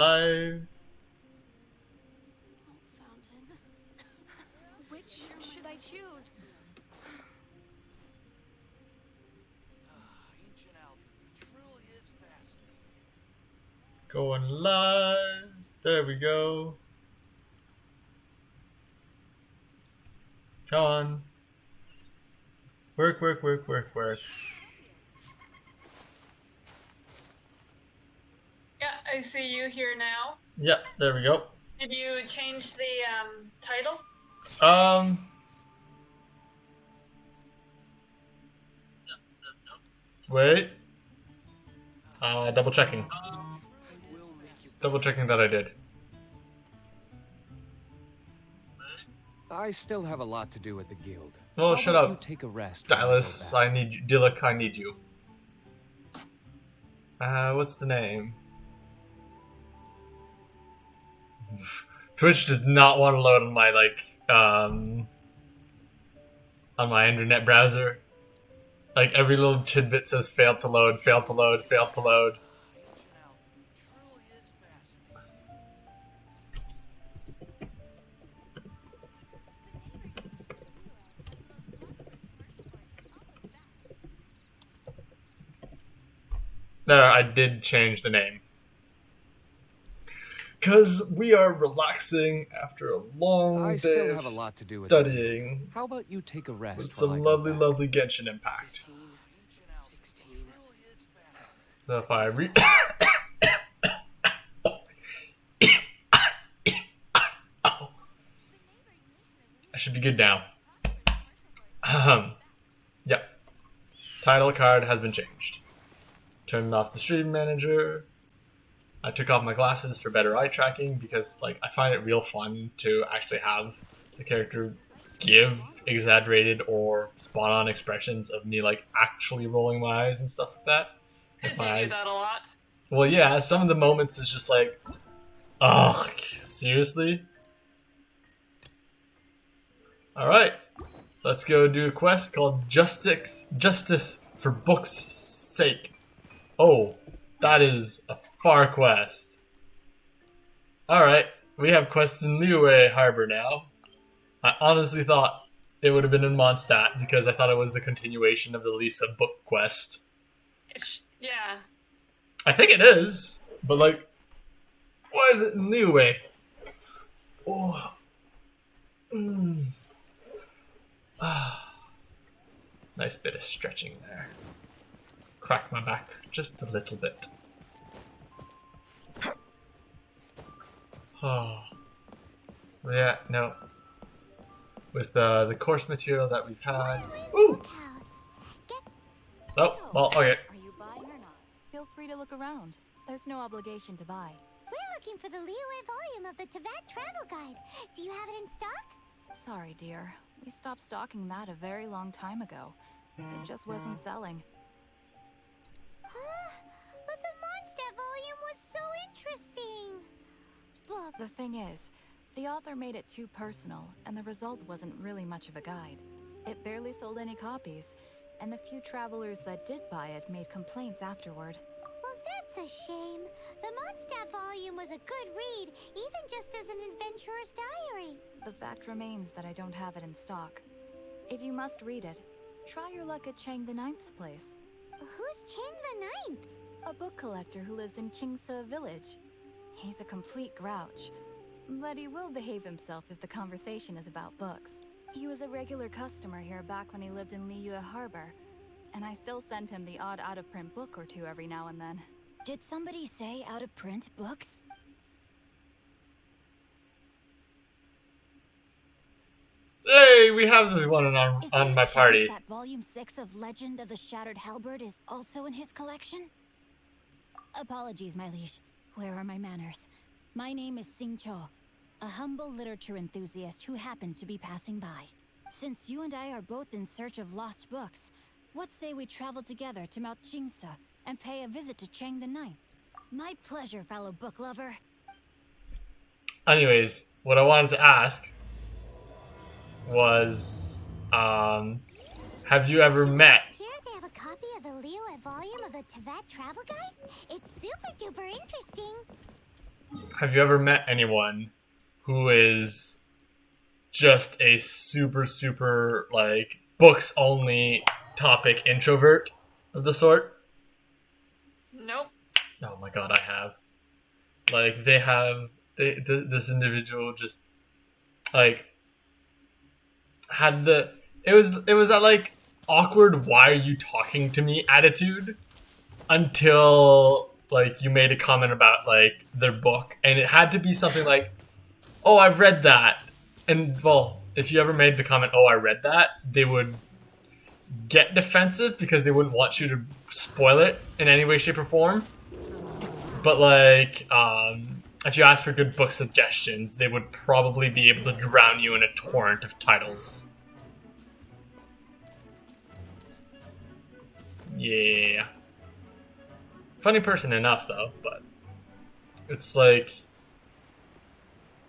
Live. Fountain. Which should I choose? Ancient alchemy truly is fascinating. Going live. There we go. Come on. Work, work, work, work, work. Yeah, I see you here now. Yep, there we go. Did you change the title? Wait. Double checking. Double checking that I did. I still have a lot to do at the guild. Well, How shut about up. You take a rest. while I go Stylus, back? I need you. Dilek, I need you. What's the name? Twitch does not want to load on my, on my internet browser. Like, every little tidbit says failed to load, failed to load, failed to load. Ancient alchemy truly is fascinating. No, I did change the name. Because we are relaxing after a long I day still of have a lot to do at the guild. studying How about you take a rest with while I some go lovely, back? lovely Genshin Impact. 16. Truly is fascinating. So if I I should be good now. Yep. Title card has been changed. Turned off the stream manager. I took off my glasses for better eye tracking because, like, I find it real fun to actually have the character give exaggerated or spot-on expressions of me, like, actually rolling my eyes and stuff like that. Did With you my do eyes. that a lot? Well, yeah, some of the moments is just like, ugh, seriously? Alright, let's go do a quest called Justice for Book's Sake. Oh, that is a far quest. Alright, we have quests in Liyue Harbor now. I honestly thought it would have been in Mondstadt because I thought it was the continuation of the Lisa book quest. Yeah. I think it is, but like, why is it in Liyue? Oh. Nice bit of stretching there. Crack my back just a little bit. Oh. Yeah, no. With the course material that we've had. Ooh! Oh, well, okay. Are you buying or not? Feel free to look around. There's no obligation to buy. We're looking for the Liyue volume of the Teyvat Travel Guide. Do you have it in stock? Sorry, dear. We stopped stocking that a very long time ago. It just wasn't selling. But the Mondstadt volume was so interesting. But The thing is, the author made it too personal, and the result wasn't really much of a guide. It barely sold any copies, and the few travelers that did buy it made complaints afterward. well, that's a shame. The Mondstadt volume was a good read, even just as an adventurer's diary. The fact remains that I don't have it in stock. If you must read it, try your luck at Chang the Ninth's place, Who's Chang the Ninth? a book collector who lives in Qingse village. He's a complete grouch, but he will behave himself if the conversation is about books. He was a regular customer here back when he lived in Liyue Harbor, and I still send him the odd out-of-print book or two every now and then. Did somebody say out-of-print books? Hey, we have this one Is on there a my chance party. that Volume 6 of Legend of the Shattered Halberd is also in his collection? Apologies, my liege. Where are my manners? My name is Sing Cho, a humble literature enthusiast who happened to be passing by. Since you and I are both in search of lost books, what say we travel together to Mount Qingse and pay a visit to Chang the Ninth? My pleasure, fellow book lover. Anyways, what I wanted to ask was, have you ever met? Here they have a copy of the Liyue volume of the Teyvat Travel Guide. It's super duper interesting. have you ever met anyone who is just a super like books only topic introvert of the sort? Nope. Oh my god, I have. Like this individual just like had it was that like awkward why are you talking to me attitude until like you made a comment about like their book, and it had to be something like, oh, I've read that. And well, if you ever made the comment, oh, I read that, they would get defensive because they wouldn't want you to spoil it in any way, shape, or form. But like, if you ask for good book suggestions, they would probably be able to drown you in a torrent of titles. Yeah. Funny person enough, though, but it's like,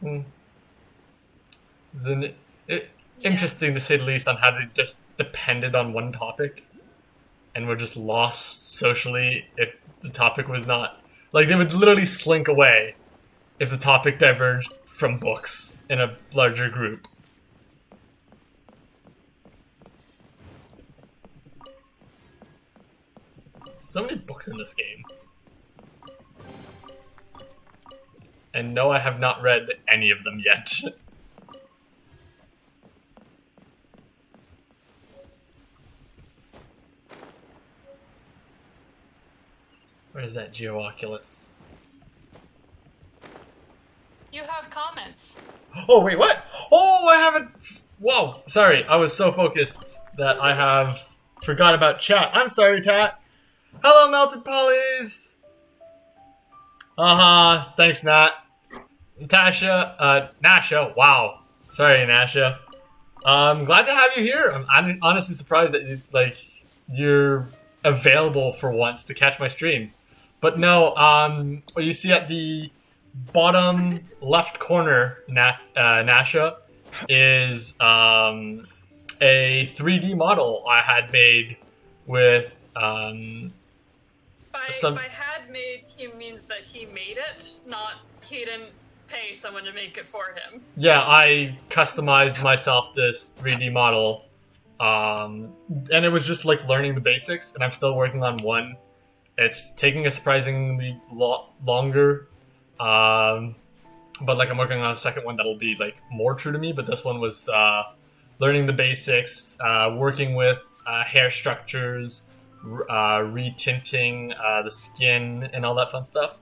isn't it interesting to say the least on how they just depended on one topic and were just lost socially if the topic was not like they would literally slink away if the topic diverged from books in a larger group. So many books in this game. And no, I have not read any of them yet. Where's that Geooculus? You have comments. Oh, wait, what? Oh, I haven't... Whoa, sorry. I was so focused that I have forgot about chat. I'm sorry, Tat. Hello, Melted Pollies! Thanks, Nat. Natasha, Nasha, wow. Sorry, Nasha. I'm glad to have you here. I'm honestly surprised that you're available for once to catch my streams. But no, what you see at the bottom left corner, Nasha, is a 3D model I had made with By had made, he means that he made it, not he didn't pay someone to make it for him. Yeah, I customized myself this 3D model, and it was just like learning the basics, and I'm still working on one. It's taking a surprisingly longer, but like I'm working on a second one that'll be like more true to me, but this one was learning the basics, working with hair structures, retinting the skin and all that fun stuff.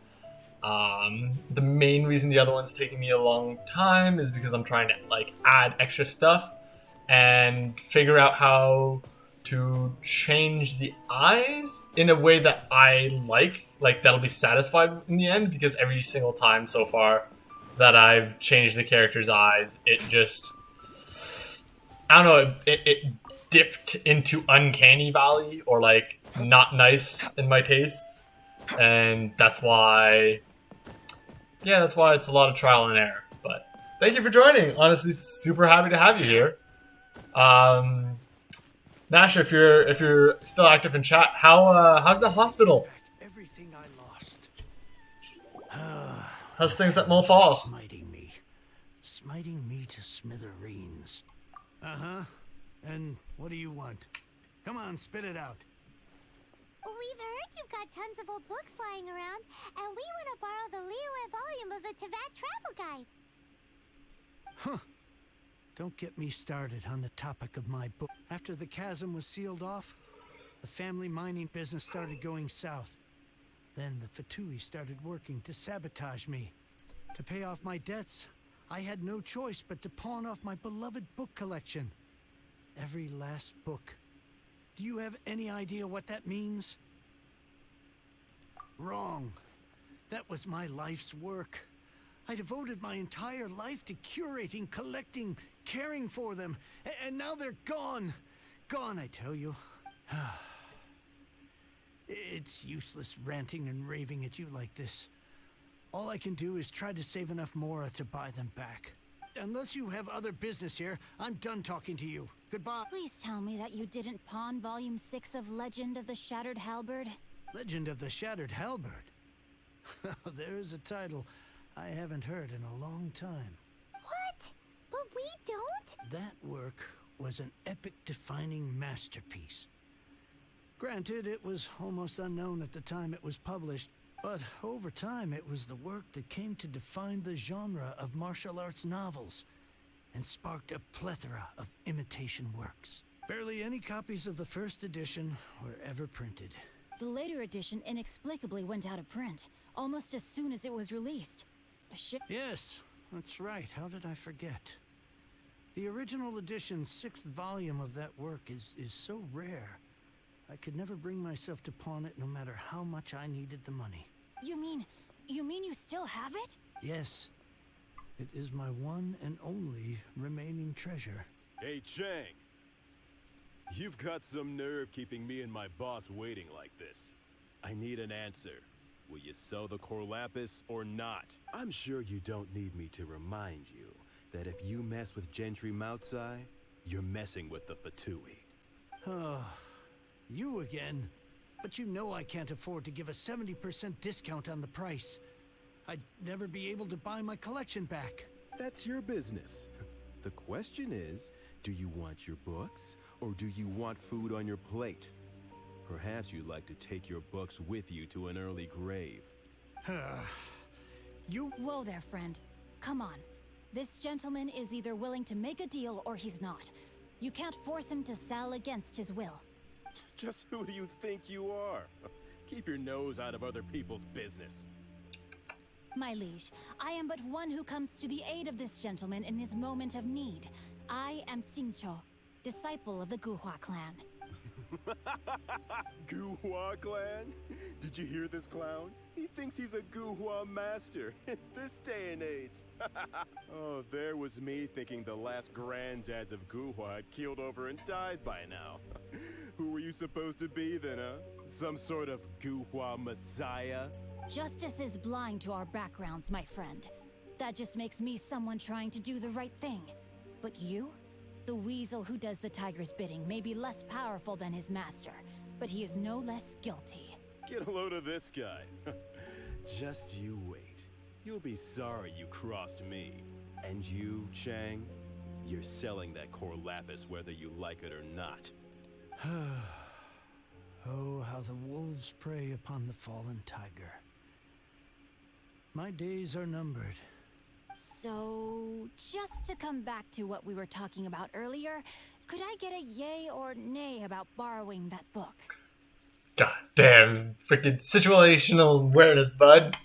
The main reason the other one's taking me a long time is because I'm trying to like add extra stuff and figure out how to change the eyes in a way that I like that'll be satisfied in the end, because every single time so far that I've changed the character's eyes, it just, I don't know, it dipped into uncanny valley or like not nice in my tastes, and that's why it's a lot of trial and error. But thank you for joining. Honestly, super happy to have you here. Nash, if you're still active in chat, how's the hospital? Everything I lost. How's things at Mulfall? Smiting me to smithereens. And what do you want? Come on, spit it out. We've heard you've got tons of old books lying around, and we want to borrow the Liyue volume of the Teyvat Travel Guide. Huh. Don't get me started on the topic of my book. After the chasm was sealed off, the family mining business started going south. Then the Fatui started working to sabotage me. To pay off my debts, I had no choice but to pawn off my beloved book collection. Every last book. Do you have any idea what that means? Wrong. That was my life's work. I devoted my entire life to curating, collecting, caring for them, and now they're gone. Gone, I tell you. It's useless ranting and raving at you like this. All I can do is try to save enough Mora to buy them back. Unless you have other business here, I'm done talking to you. Goodbye. Please tell me that you didn't pawn Volume 6 of Legend of the Shattered Halberd. Legend of the Shattered Halberd. There's a title I haven't heard in a long time. What? But we don't? That work was an epic-defining masterpiece. Granted, it was almost unknown at the time it was published, but over time it was the work that came to define the genre of martial arts novels and sparked a plethora of imitation works. Barely any copies of the first edition were ever printed. The later edition inexplicably went out of print, almost as soon as it was released. Yes, that's right. How did I forget? The original edition's 6th volume of that work is so rare. I could never bring myself to pawn it no matter how much I needed the money. You mean you still have it? Yes. It is my one and only remaining treasure. Hey, Chang. You've got some nerve keeping me and my boss waiting like this. I need an answer. Will you sell the Corlapis or not? I'm sure you don't need me to remind you that if you mess with Gentry Moutsai, you're messing with the Fatui. Oh, you again. But you know I can't afford to give a 70% discount on the price. I'd never be able to buy my collection back. That's your business. The question is, do you want your books, or do you want food on your plate? Perhaps you'd like to take your books with you to an early grave. Whoa there, friend. Come on. This gentleman is either willing to make a deal or he's not. You can't force him to sell against his will. Just who do you think you are? Keep your nose out of other people's business. My liege, I am but one who comes to the aid of this gentleman in his moment of need. I am Xingqiu, disciple of the Guhua clan. Guhua clan? Did you hear this clown? He thinks he's a Guhua master in this day and age. Oh, there was me thinking the last granddads of Guhua had keeled over and died by now. Who were you supposed to be then, huh? Some sort of Guhua messiah? Justice is blind to our backgrounds, my friend. That just makes me someone trying to do the right thing. But you? The weasel who does the tiger's bidding may be less powerful than his master, but he is no less guilty. Get a load of this guy. Just you wait. You'll be sorry you crossed me. And you, Chang, you're selling that Corlapis whether you like it or not. Oh, how the wolves prey upon the fallen tiger. My days are numbered. So, just to come back to what we were talking about earlier, could I get a yay or nay about borrowing that book? God damn, freaking situational awareness, bud.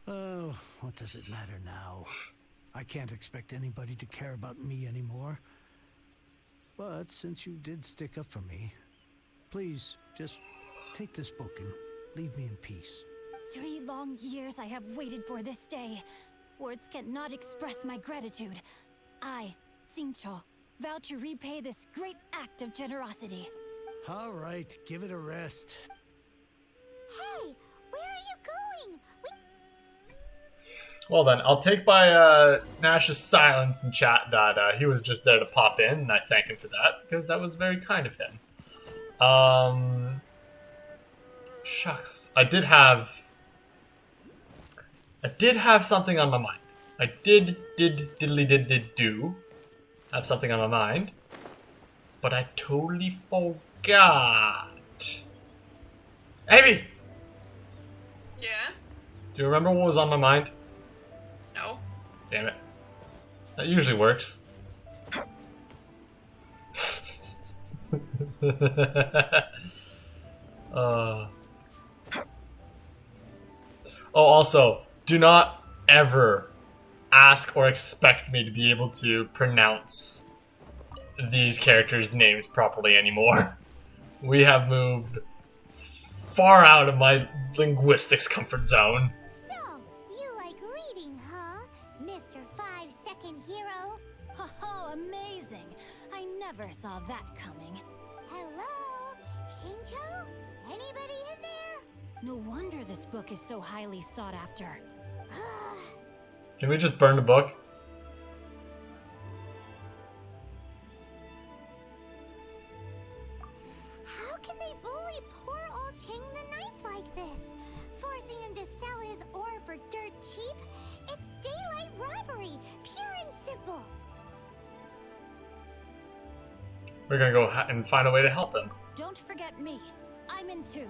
Oh, what does it matter now? I can't expect anybody to care about me anymore. But since you did stick up for me, please, just take this book and leave me in peace. 3 long years I have waited for this day. Words cannot express my gratitude. I, Xingqiu, vow to repay this great act of generosity. All right, give it a rest. Hey, where are you going? Well then, I'll take by Nash's silence in chat that he was just there to pop in, and I thank him for that, because that was very kind of him. Shucks. I did have something on my mind. I did have something on my mind, but I totally forgot. Amy! Yeah? Do you remember what was on my mind? No? Damn it. That usually works. Oh, also, do not ever ask or expect me to be able to pronounce these characters' names properly anymore. We have moved far out of my linguistics comfort zone. So, you like reading, huh? Mr. 5-second hero? Oh, amazing! I never saw that coming. Hello? Xingqiu? Anybody in there? No wonder this book is so highly sought after. Can we just burn the book? How can they bully poor old Chang the Ninth like this? Forcing him to sell his ore for dirt cheap? It's We're gonna go and find a way to help him. Don't forget me. I'm in too.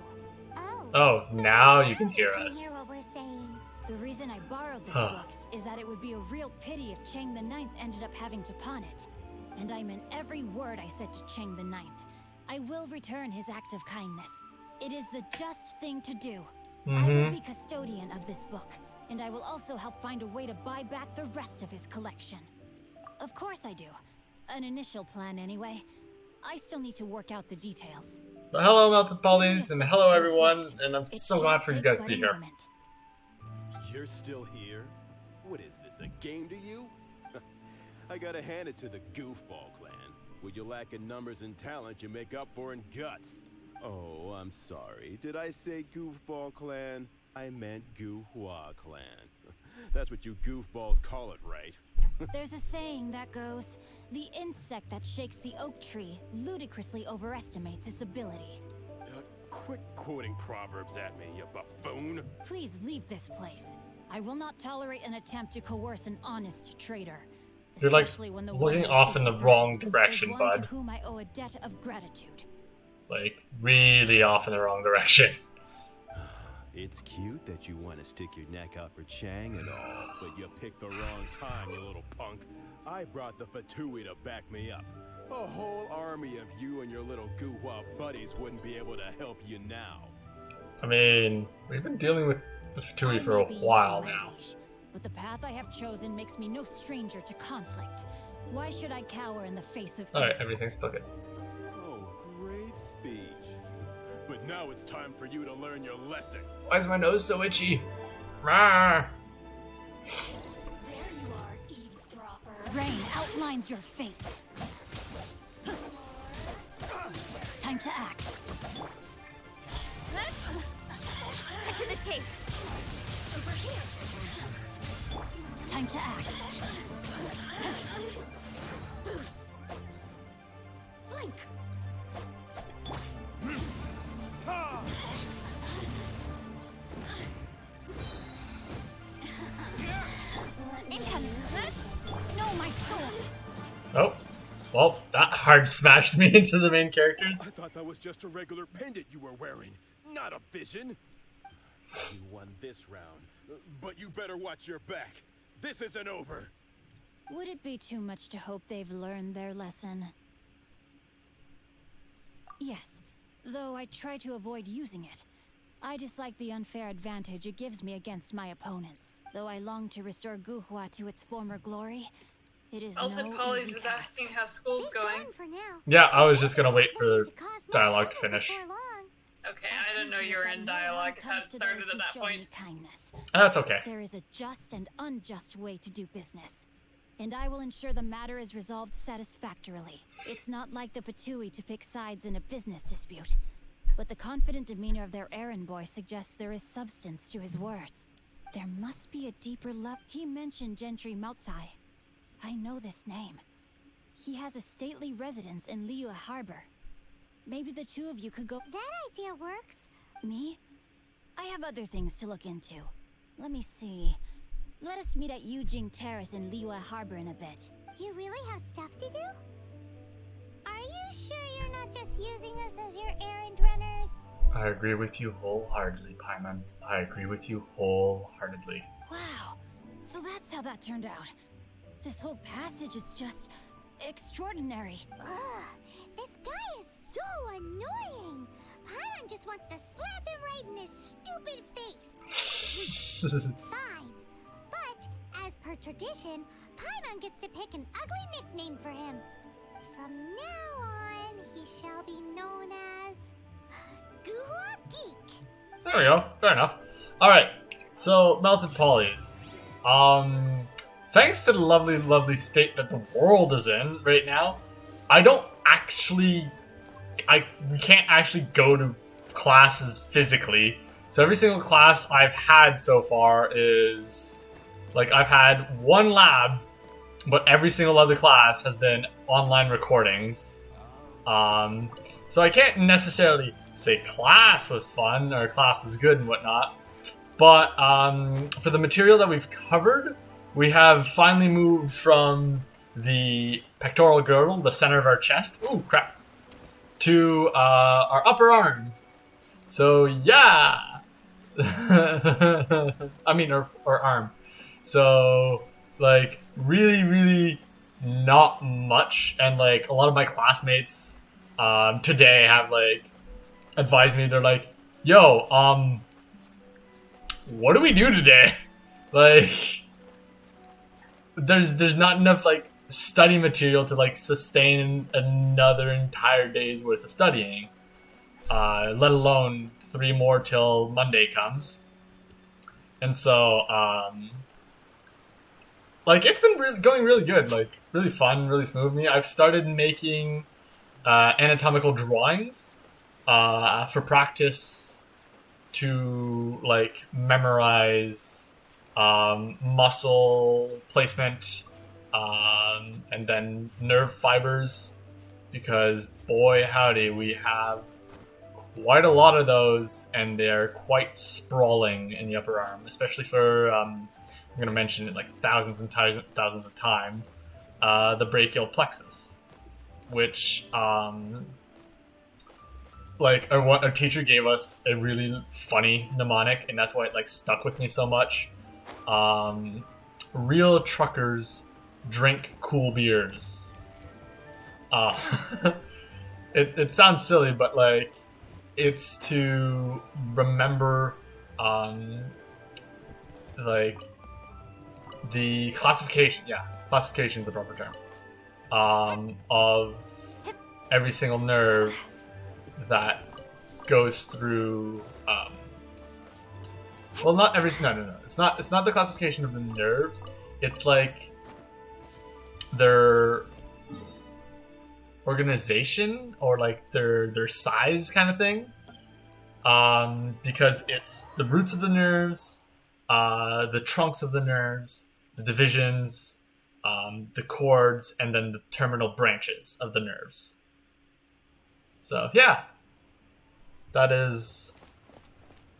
Oh, so now you can hear us. hear what we're saying. The reason I borrowed this Huh. book is that it would be a real pity if Chang the Ninth ended up having to pawn it. And I meant every word I said to Chang the Ninth. I will return his act of kindness. It is the just thing to do. I will be custodian of this book, and I will also help find a way to buy back the rest of his collection. Of course I do. An initial plan anyway. I still need to work out the details. But hello, Melted Pollies, and hello everyone, and I'm It so glad for you guys shan't to take be but a here. moment. You're still here? What is this, a game to you? I gotta hand it to the Goofball clan. What you lack in numbers and talent, you make up for in guts. Oh, I'm sorry. Did I say Goofball clan? I meant Goohua clan. That's what you goofballs call it, right? There's a saying that goes, the insect that shakes the oak tree ludicrously overestimates its ability. Quit quoting proverbs at me, you buffoon. Please leave this place. I will not tolerate an attempt to coerce an honest trader. You're like especially when the looking one I off seek in to the threaten wrong is direction, one bud. to whom I owe a debt of gratitude. Like, really off in the wrong direction. It's cute that you want to stick your neck out for Chang and all, but you picked the wrong time, you little punk. I brought the Fatui to back me up. A whole army of you and your little Guhua buddies wouldn't be able to help you now. I mean, we've been dealing with the Fatui I for a may be while young, my now. liege, but the path I have chosen makes me no stranger to conflict. Why should I cower in the face of Alright, evil? everything's still good. Oh, great speech. But now it's time for you to learn your lesson. Why is my nose so itchy? Rawr. There you are, eavesdropper. Rain outlines your fate. Time to act. Cut to the chase. Over here. Time to act. Blink. Incoming. No, my sword. Oh, well, that hard smashed me into the main characters. I thought that was just a regular pendant you were wearing, not a vision. You won this round, but you better watch your back. This isn't over. Would it be too much to hope they've learned their lesson? Yes, though I try to avoid using it. I dislike the unfair advantage it gives me against my opponents. Though I long to restore Guhua to its former glory, it is Melted no Pollies easy is task. asking how school's He's going. gone for now. Yeah, I was just gonna wait for Planning the to cause more dialogue to trouble finish. before long. Okay, I didn't know you were in dialogue. It had started at that point. That's okay. There is a just and unjust way to do business, and I will ensure the matter is resolved satisfactorily. It's not like the Fatui to pick sides in a business dispute, but the confident demeanor of their errand boy suggests there is substance to his words. There must be a deeper level. He mentioned Gentry Mautai. I know this name. He has a stately residence in Liyue Harbor. Maybe the two of you could go. That idea works. Me? I have other things to look into. Let me see. Let us meet at Yujing Terrace in Liyue Harbor in a bit. You really have stuff to do? Are you sure you're not just using us as your errand runners? I agree with you wholeheartedly, Paimon. I agree with you wholeheartedly. Wow, so that's how that turned out. This whole passage is just extraordinary. Ugh, this guy is so annoying. Paimon just wants to slap him right in his stupid face. Fine, but as per tradition, Paimon gets to pick an ugly nickname for him. From now on, he shall be known as Guhua Geek. There we go. Fair enough. Alright, so Melted Pollies. Thanks to the lovely, lovely state that the world is in right now, we can't actually go to classes physically. So every single class I've had so far is, like, I've had one lab, but every single other class has been online recordings. So I can't necessarily say class was fun or class was good and whatnot. But for the material that we've covered, we have finally moved from the pectoral girdle, the center of our chest. Ooh, crap. To our upper arm. So yeah. I mean, our arm. So like really, really not much. And like a lot of my classmates today have like advised me. They're like, "Yo, what do we do today?" Like, there's not enough like study material to like sustain another entire day's worth of studying, let alone 3 more till Monday comes. And so like it's been going really good, like really fun, really smoothly. I've started making anatomical drawings for practice to like memorize muscle placement and then nerve fibers, because boy howdy, we have quite a lot of those, and they're quite sprawling in the upper arm, especially for I'm going to mention it like thousands and thousands of times, the brachial plexus, which like our teacher gave us a really funny mnemonic, and that's why it like stuck with me so much. Real truckers drink cool beers. It sounds silly, but like it's to remember like the classification. Yeah, classification is the proper term. Of every single nerve that goes through well, not every no it's not the classification of the nerves, it's like their organization or like their size kind of thing, because it's the roots of the nerves, the trunks of the nerves, the divisions, the cords, and then the terminal branches of the nerves. So yeah, that is.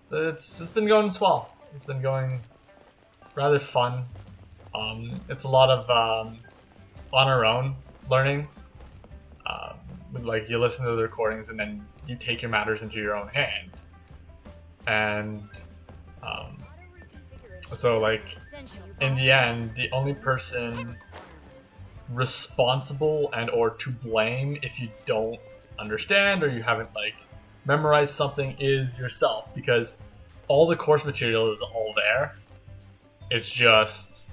It's been going swell. It's been going rather fun. It's a lot of on our own learning. Like you listen to the recordings and then you take your matters into your own hand. And so like in the end, the only person responsible and or to blame if you don't understand or you haven't like memorized something is yourself, because all the course material is all there. It's just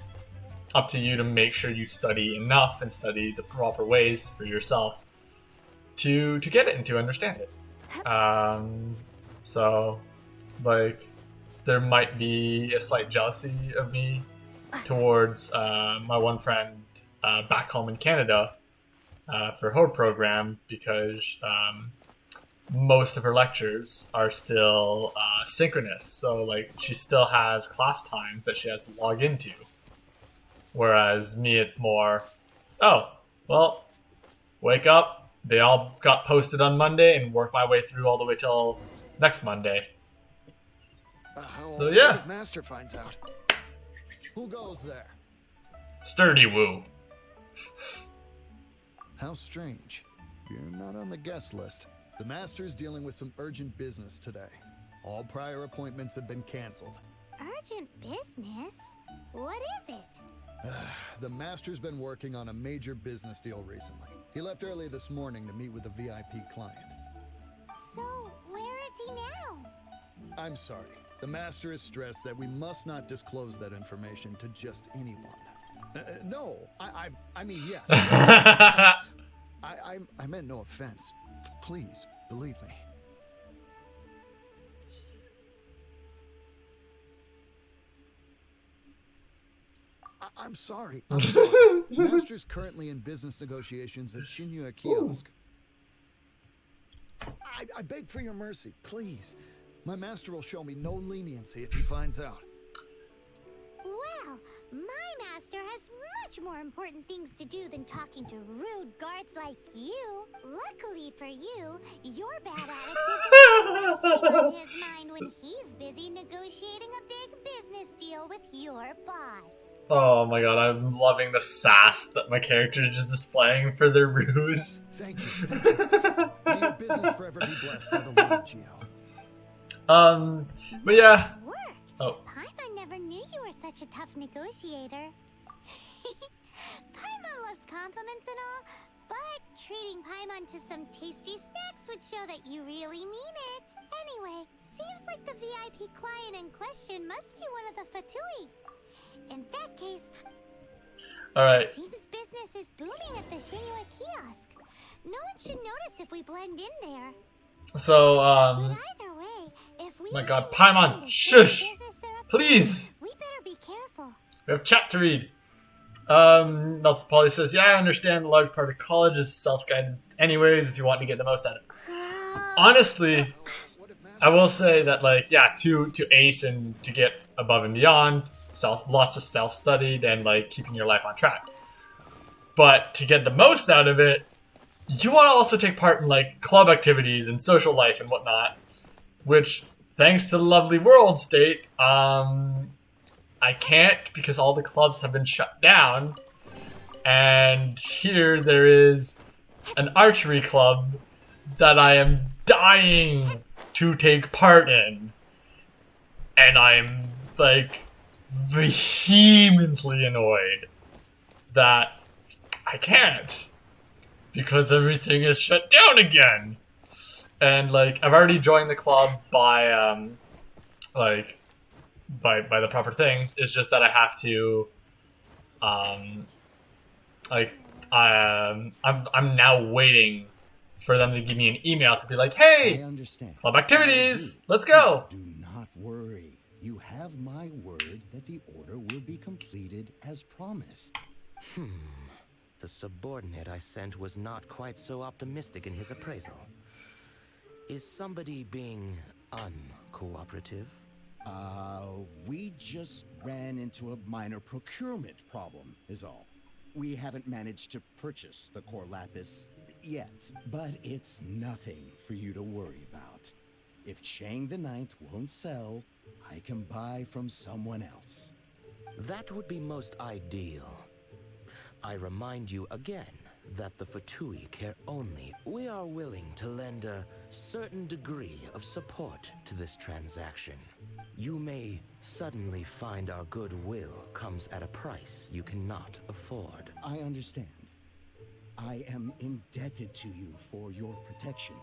up to you to make sure you study enough and study the proper ways for yourself to get it and to understand it. So like there might be a slight jealousy of me towards my one friend back home in Canada for her program, because most of her lectures are still synchronous. So like she still has class times that she has to log into. Whereas me, it's more, oh, well, wake up, they all got posted on Monday and work my way through all the way till next Monday. So yeah. If Master finds out. Who goes there? Sturdy woo. How strange. You're not on the guest list. The Master's dealing with some urgent business today. All prior appointments have been canceled. Urgent business? What is it? The Master's been working on a major business deal recently. He left early this morning to meet with a VIP client. So, where is he now? I'm sorry. The Master is stressed that we must not disclose that information to just anyone. No, I mean, yes. I meant no offense. Please, believe me. I'm sorry. Master's currently in business negotiations at Shinya Kiosk. I beg for your mercy, please. My master will show me no leniency if he finds out. Well, my master has much more important things to do than talking to rude guards like you. Luckily for you, your bad attitude is the on his mind when he's busy negotiating a big business deal with your boss. Oh my god, I'm loving the sass that my character is just displaying for their ruse. Thank you. Thank you. May your business forever be blessed by the Lord, Geo. But yeah. Work. Oh. Paimon never knew you were such a tough negotiator. Paimon loves compliments and all, but treating Paimon to some tasty snacks would show that you really mean it. Anyway, seems like the VIP client in question must be one of the Fatui. In that case, Alright. seems business is booming at the Shinua kiosk. No one should notice if we blend in there. So, But either way, if we my really god, want Paimon, to shush! business they're up to, Please! we better be careful. We have chat to read. Melted Polly says, yeah, I understand a large part of college is self-guided anyways if you want to get the most out of it. Honestly, I will say that, like, yeah, to ace and to get above and beyond, lots of self-studied and, like, keeping your life on track. But to get the most out of it, you want to also take part in, like, club activities and social life and whatnot, which, thanks to the lovely world state, I can't because all the clubs have been shut down. And here there is an archery club that I am dying to take part in. And I'm, like, vehemently annoyed that I can't because everything is shut down again. And, like, I've already joined the club by the proper things. It's just that I have to, I'm now waiting for them to give me an email to be like, hey, I understand. club activities, let's go. Do not worry. You have my word that the order will be completed as promised. The subordinate I sent was not quite so optimistic in his appraisal. Is somebody being uncooperative? We just ran into a minor procurement problem, is all. We haven't managed to purchase the core lapis yet, but it's nothing for you to worry about. If Chang the Ninth won't sell, I can buy from someone else. That would be most ideal. I remind you again that the Fatui care only. We are willing to lend a certain degree of support to this transaction. You may suddenly find our goodwill comes at a price you cannot afford. I understand. I am indebted to you for your protection.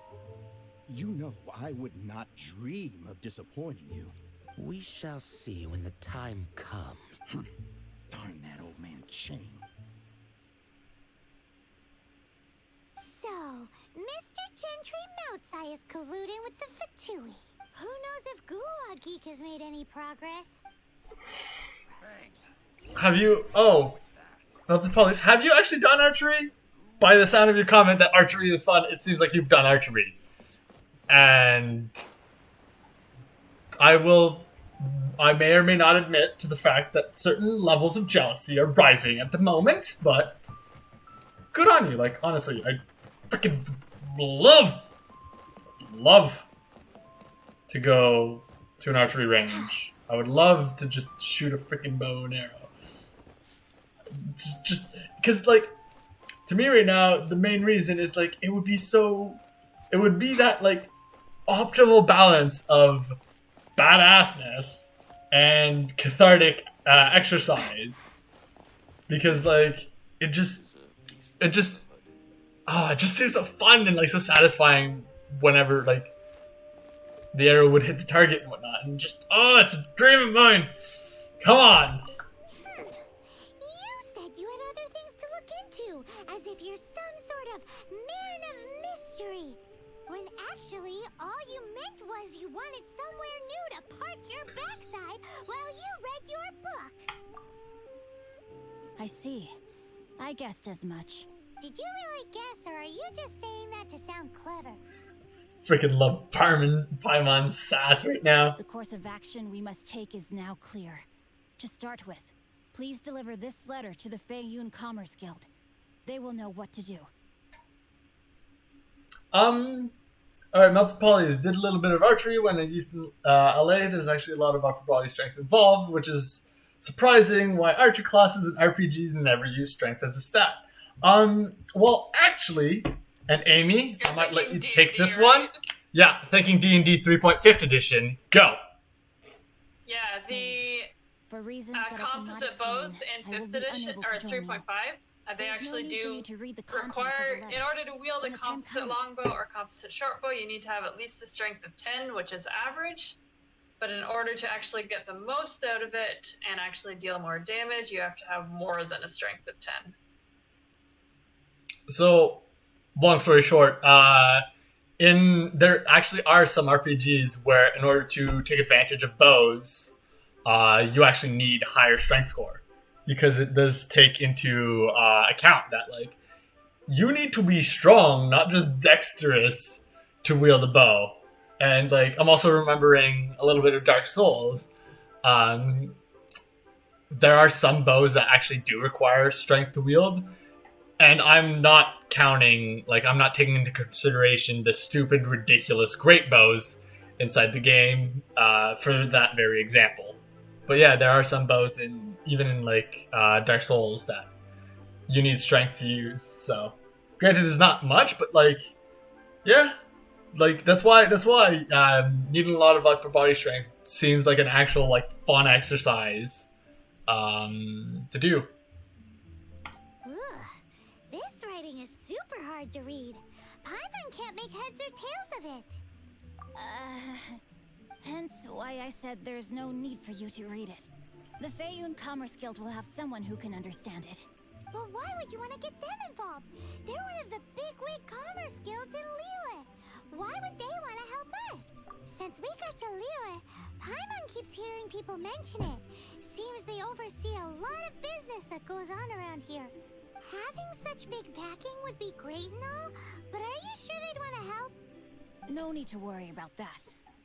You know I would not dream of disappointing you. We shall see when the time comes. Darn that old man Chang. So, Mr. Gentry Moutsai is colluding with the Fatui. Who knows if Gulag Geek has made any progress? Have you, Melted Police, have you actually done archery? By the sound of your comment that archery is fun, it seems like you've done archery. And I may or may not admit to the fact that certain levels of jealousy are rising at the moment, but good on you. Like, honestly, I freaking love to go to an archery range. I would love to just shoot a freaking bow and arrow. Just because, like, to me right now, the main reason is, like, it would be that, like, optimal balance of badassness and cathartic exercise. Because, like, it just seems so fun and, like, so satisfying whenever, like, the arrow would hit the target and whatnot. And just, it's a dream of mine. Come on. You said you had other things to look into, as if you're some sort of man of mystery. When actually, all you meant was you wanted somewhere new to park your backside while you read your book. I see. I guessed as much. Did you really guess, or are you just saying that to sound clever? Freaking love Paimon's sass right now. The course of action we must take is now clear. To start with, please deliver this letter to the Feiyun Commerce Guild. They will know what to do. Alright, Melted Polys did a little bit of archery when I used in LA. There's actually a lot of upper body strength involved, which is Surprising why archer classes and RPGs never use strength as a stat. Well, actually, and Amy, I might let you take this one. Yeah, thinking D&D 3.5th edition. Go. Yeah, the For reasons that I cannot composite explain, bows in I will 5th be edition, unable or to join 3.5, they There's no actually need for do you to read the contents require, of the in letter. order to wield When a the time composite comes. longbow or composite shortbow, you need to have at least the strength of 10, which is average. But in order to actually get the most out of it and actually deal more damage, you have to have more than a strength of 10. So, long story short, there actually are some RPGs where, in order to take advantage of bows, you actually need higher strength score, because it does take into account that like you need to be strong, not just dexterous, to wield a bow. And like I'm also remembering a little bit of Dark Souls. There are some bows that actually do require strength to wield, and I'm not counting, like, I'm not taking into consideration the stupid, ridiculous great bows inside the game for that very example. But yeah, there are some bows even in like Dark Souls that you need strength to use. So, granted, it's not much, but like, yeah, like that's why needing a lot of upper body strength seems like an actual like fun exercise to do. This writing is super hard to read. Paimon can't make heads or tails of it. Hence why I said there's no need for you to read it. The Feiyun Commerce Guild will have someone who can understand it. But why would you want to get them involved? They're one of the bigwig commerce guilds in Liyue. Why would they want to help us? Since we got to Liyue, Paimon keeps hearing people mention it. Seems they oversee a lot of business that goes on around here. Having such big backing would be great and all, but are you sure they'd want to help? No need to worry about that.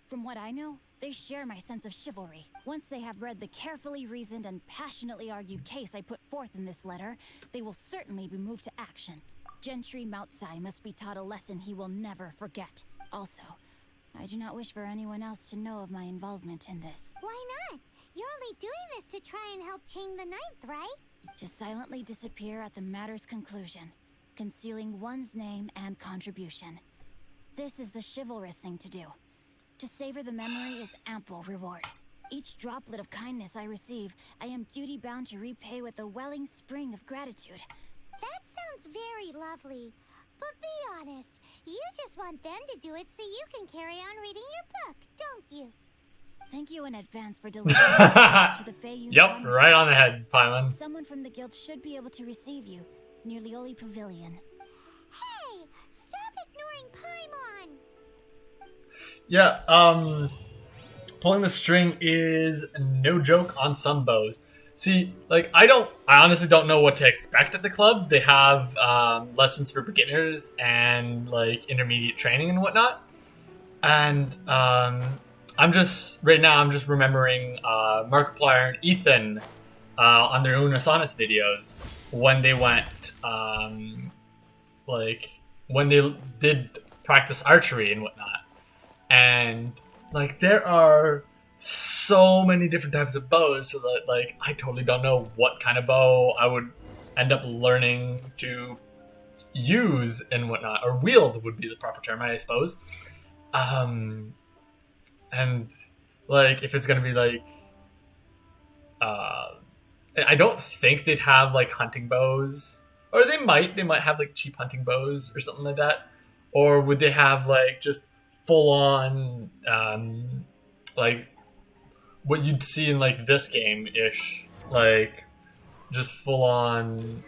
From what I know, they share my sense of chivalry. Once they have read the carefully reasoned and passionately argued case I put forth in this letter, they will certainly be moved to action. Gentry Moutsai must be taught a lesson he will never forget. Also, I do not wish for anyone else to know of my involvement in this. Why not? You're only doing this to try and help Ching the Ninth, right? To silently disappear at the matter's conclusion, concealing one's name and contribution. This is the chivalrous thing to do. To savor the memory is ample reward. Each droplet of kindness I receive, I am duty-bound to repay with a welling spring of gratitude. That sounds very lovely. But be honest, you just want them to do it so you can carry on reading your book, don't you? Thank you in advance for delivering this to the Feiyun. Yep, right on the head, Paimon. Someone from the guild should be able to receive you near Lioli Pavilion. Hey, stop ignoring Paimon! Yeah, pulling the string is no joke on some bows. See, like, I honestly don't know what to expect at the club. They have lessons for beginners and like intermediate training and whatnot. And I'm just remembering Markiplier and Ethan on their Unasanas videos when they went like when they did practice archery and whatnot. And like there are so many different types of bows, so that like I totally don't know what kind of bow I would end up learning to use and whatnot, or wield would be the proper term, I suppose. And like if it's gonna be like I don't think they'd have like hunting bows, or they might have like cheap hunting bows or something like that, or would they have like just full on like what you'd see in like this game ish, like just full on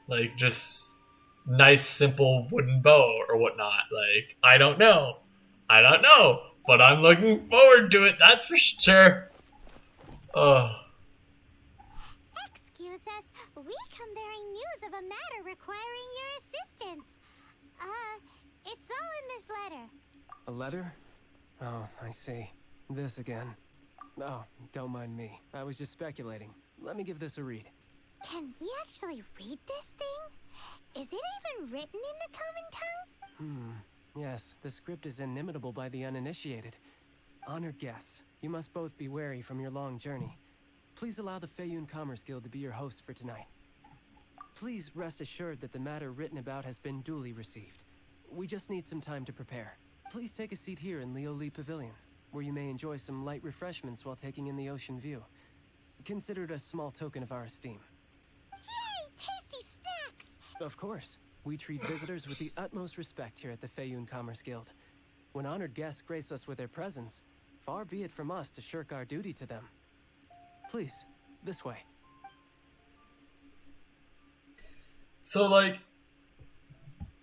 like just nice simple wooden bow or whatnot. Like I don't know, but I'm looking forward to it, that's for sure. Oh, Excuse us, we come bearing news of a matter requiring your assistance. It's all in this letter. A letter? Oh, I see. This again. Oh, don't mind me. I was just speculating. Let me give this a read. Can we actually read this thing? Is it even written in the common tongue? Yes, the script is inimitable by the uninitiated. Honored guests, you must both be wary from your long journey. Please allow the Feiyun Commerce Guild to be your host for tonight. Please rest assured that the matter written about has been duly received. We just need some time to prepare. Please take a seat here in Leo Lee Pavilion, where you may enjoy some light refreshments while taking in the ocean view. Consider it a small token of our esteem. Yay! Tasty snacks! Of course. We treat visitors with the utmost respect here at the Feiyun Commerce Guild. When honored guests grace us with their presence, far be it from us to shirk our duty to them. Please, this way. So, like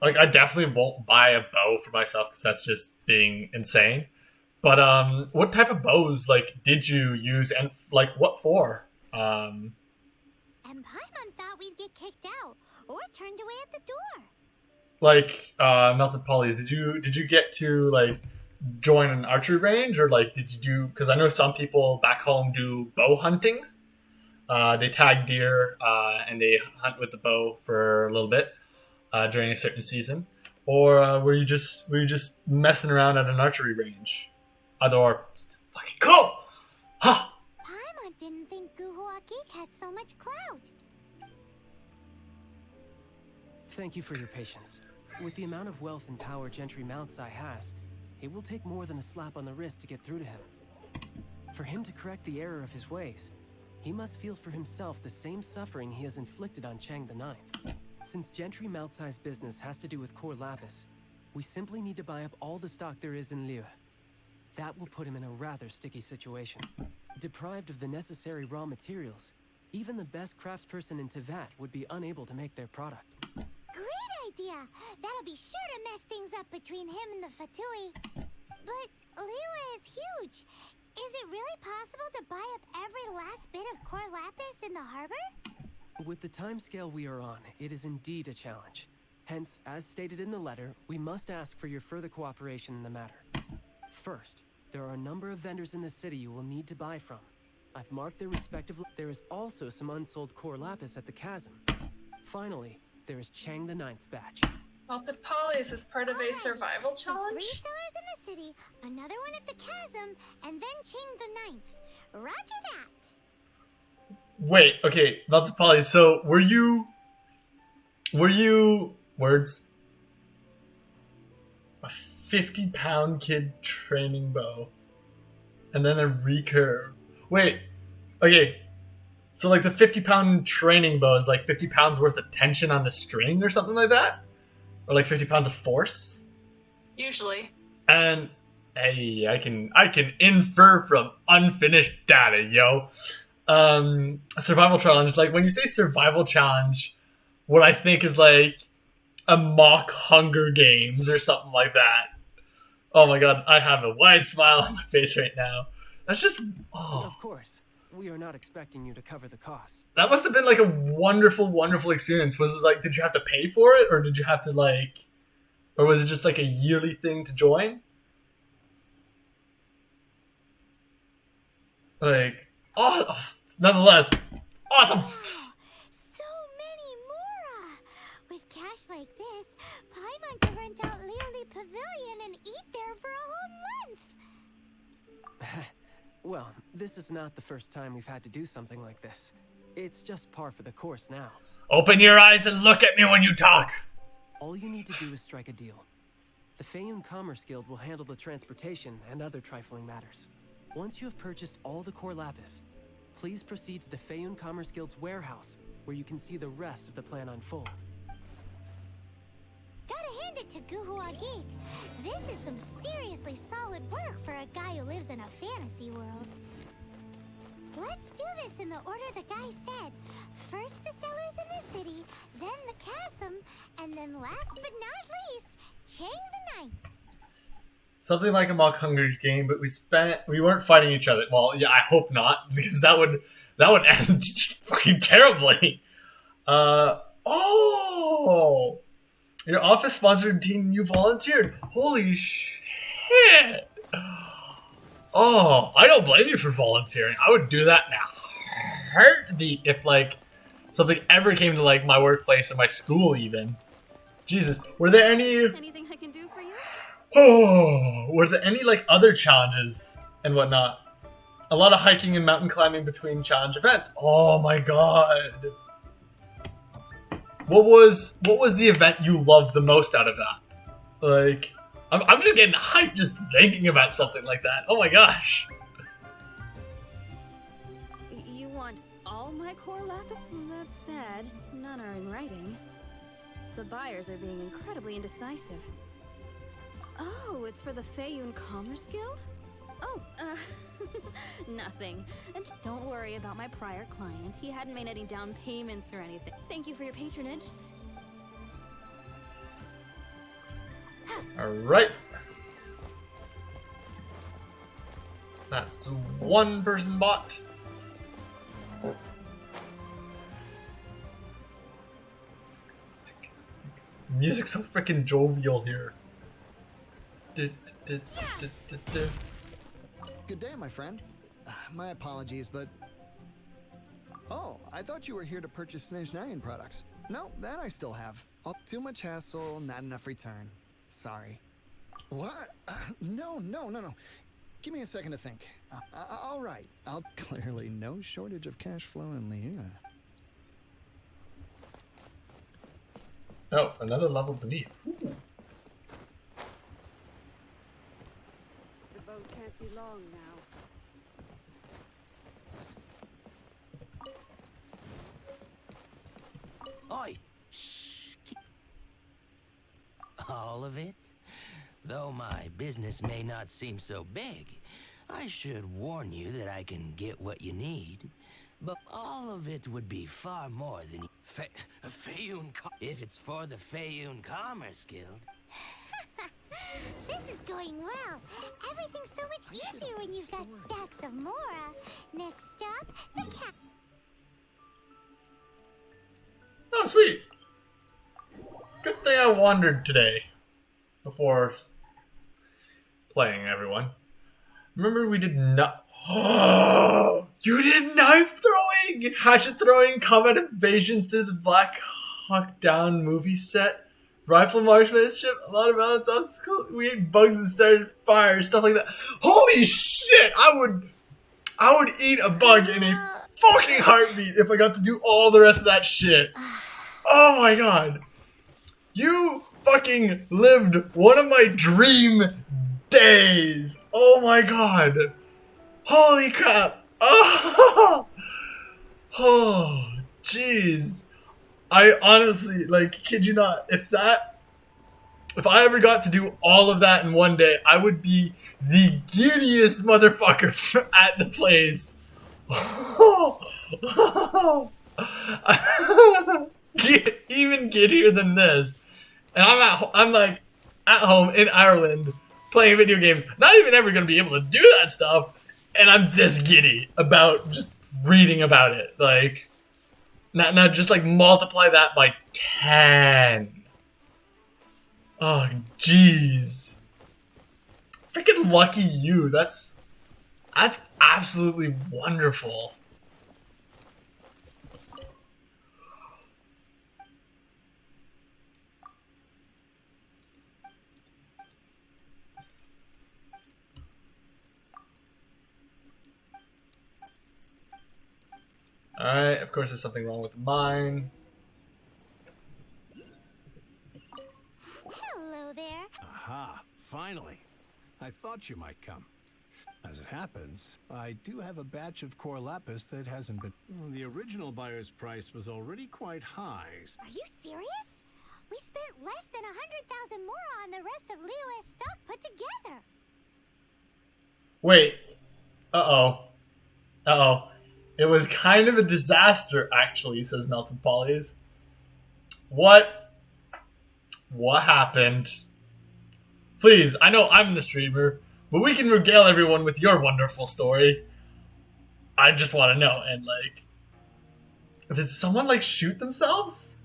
I definitely won't buy a bow for myself because that's just being insane. But what type of bows did you use, and what for? And Paimon thought we'd get kicked out or turned away at the door. Melted Polys, did you get to join an archery range, or did you do? Because I know some people back home do bow hunting. They tag deer and they hunt with the bow for a little bit during a certain season, or were you just messing around at an archery range? Either or, fucking cool. Ha! Paimon didn't think Guhua Geek had so much clout. Thank you for your patience. With the amount of wealth and power Gentry Mount Sai has, it will take more than a slap on the wrist to get through to him. For him to correct the error of his ways, he must feel for himself the same suffering he has inflicted on Chang the Ninth. Since Gentry Mount Sai's business has to do with core lapis, we simply need to buy up all the stock there is in Liu. That will put him in a rather sticky situation. Deprived of the necessary raw materials, even the best craftsperson in Tevat would be unable to make their product. Great idea! That'll be sure to mess things up between him and the Fatui. But Liu is huge. Is it really possible to buy up every last bit of core lapis in the harbor? With the timescale we are on, it is indeed a challenge. Hence, as stated in the letter, we must ask for your further cooperation in the matter. First, there are a number of vendors in the city you will need to buy from. I've marked their respective... There is also some unsold core lapis at the chasm. Finally, there is Chang the Ninth's batch. Melted Polys is part of a survival So challenge. 3 sellers in the city, another one at the chasm, and then Ching the Ninth. Roger that. Wait, okay, Melted Polys. So were you words? A 50-pound kid training bow, and then a recurve. Wait, okay. So the 50-pound training bow is 50 pounds worth of tension on the string or something like that? Or 50 pounds of force? Usually. And hey, I can infer from unfinished data, yo. Survival challenge. When you say survival challenge, what I think is a mock Hunger Games or something like that. Oh my god, I have a wide smile on my face right now. That's just... Oh. Of course. We are not expecting you to cover the costs. That must have been a wonderful, wonderful experience. Was it did you have to pay for it, or did you have to or was it just a yearly thing to join? Nonetheless, awesome. Wow, so many mora! With cash like this, Paimon could rent out Leoli Pavilion and eat there for a whole month! Well, this is not the first time we've had to do something like this. It's just par for the course now. Open your eyes and look at me when you talk. All you need to do is strike a deal. The Feiyun Commerce Guild will handle the transportation and other trifling matters. Once you have purchased all the core lapis, please proceed to the Feiyun Commerce Guild's warehouse, where you can see the rest of the plan unfold. Gotta hand it to Guhua Geek. This is some seriously solid work for a guy who lives in a fantasy world. Let's do this in the order the guy said. First the sellers in the city, then the chasm, and then last but not least, Chang the Ninth. Something like a mock Hunger game, but we weren't fighting each other. Well, yeah, I hope not, because that would end fucking terribly. Oh, your office sponsored team, you volunteered. Holy shit! Oh, I don't blame you for volunteering. I would do that in a heartbeat if something ever came to my workplace or my school even. Jesus, were there any? Anything I can do for you? Oh, were there any other challenges and whatnot. A lot of hiking and mountain climbing between challenge events. Oh my god. What was the event you loved the most out of that? Like, I'm just getting hyped just thinking about something like that. Oh my gosh. You want all my core lapis? That's sad. None are in writing. The buyers are being incredibly indecisive. Oh, it's for the Feiyun Commerce Guild? Oh, nothing. And don't worry about my prior client. He hadn't made any down payments or anything. Thank you for your patronage. Alright. That's one person bought. Music's so freaking jovial here. Good day, my friend. My apologies, but... Oh, I thought you were here to purchase Snezhnayan products. No, that I still have. Too much hassle, not enough return. Sorry. What? No. Give me a second to think. All right. I'll clearly no shortage of cash flow in Liyue. Oh, another level beneath. Ooh. The boat can't be long now. Oi! Shh! All of it? Though my business may not seem so big, I should warn you that I can get what you need. But all of it would be far more than if it's for the Feiyun Commerce Guild. This is going well. Everything's so much easier when you've got stacks of Mora. Next up, the cat. Oh, sweet. Good thing I wandered today before playing, everyone. Remember we did not. You did knife throwing, hatchet throwing, combat evasions through the Black Hawk Down movie set, rifle marksmanship, a lot of balance obstacles. We ate bugs and started fire, stuff like that. Holy shit! I would eat a bug in a fucking heartbeat if I got to do all the rest of that shit. Oh my god. You fucking lived one of my dream days. Oh my god. Holy crap. Oh, jeez. I honestly, like, kid you not, if I ever got to do all of that in one day, I would be the giddiest motherfucker at the place. Even giddier than this. And I'm like at home in Ireland playing video games, not even ever gonna be able to do that stuff, and I'm this giddy about just reading about it. Like, not just like multiply that by 10. Oh, jeez. Freaking lucky you. That's absolutely wonderful. Alright, of course there's something wrong with mine. Hello there. Aha, finally. I thought you might come. As it happens, I do have a batch of core lapis that hasn't been... The original buyer's price was already quite high. Are you serious? We spent less than 100,000 more on the rest of Liyue's stock put together. Wait. Uh-oh. It was kind of a disaster, actually, says Melted Polys. What happened? Please, I know I'm the streamer, but we can regale everyone with your wonderful story. I just want to know, and like... Did someone, like, shoot themselves?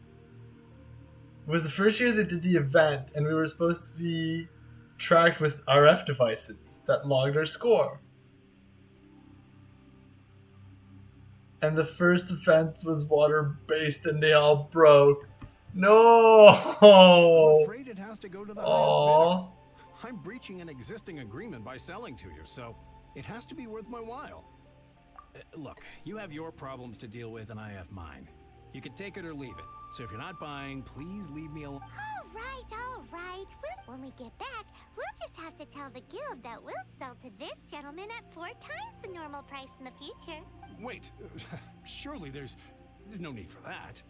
It was the first year they did the event, and we were supposed to be tracked with RF devices that logged our score. And the first offense was water-based, and they all broke. No! I'm afraid it has to go to the highest bidder. I'm breaching an existing agreement by selling to you, so It has to be worth my while. Look, you have your problems to deal with and I have mine. You can take it or leave it. So if you're not buying, please leave me alone. All right. When we get back, we'll just have to tell the guild that we'll sell to this gentleman at 4 times the normal price in the future. Wait, surely there's no need for that.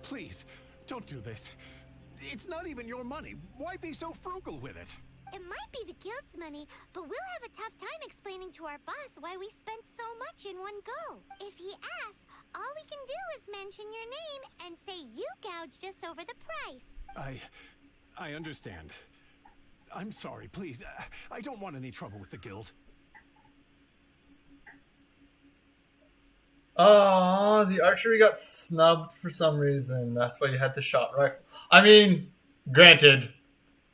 Please, don't do this. It's not even your money. Why be so frugal with it? It might be the guild's money, but we'll have a tough time explaining to our boss why we spent so much in one go. If he asks, all we can do is mention your name and say you gouged us over the price. I understand. I'm sorry, please. I don't want any trouble with the guild. Oh, the archery got snubbed for some reason. That's why you had the shot rifle. I mean, granted,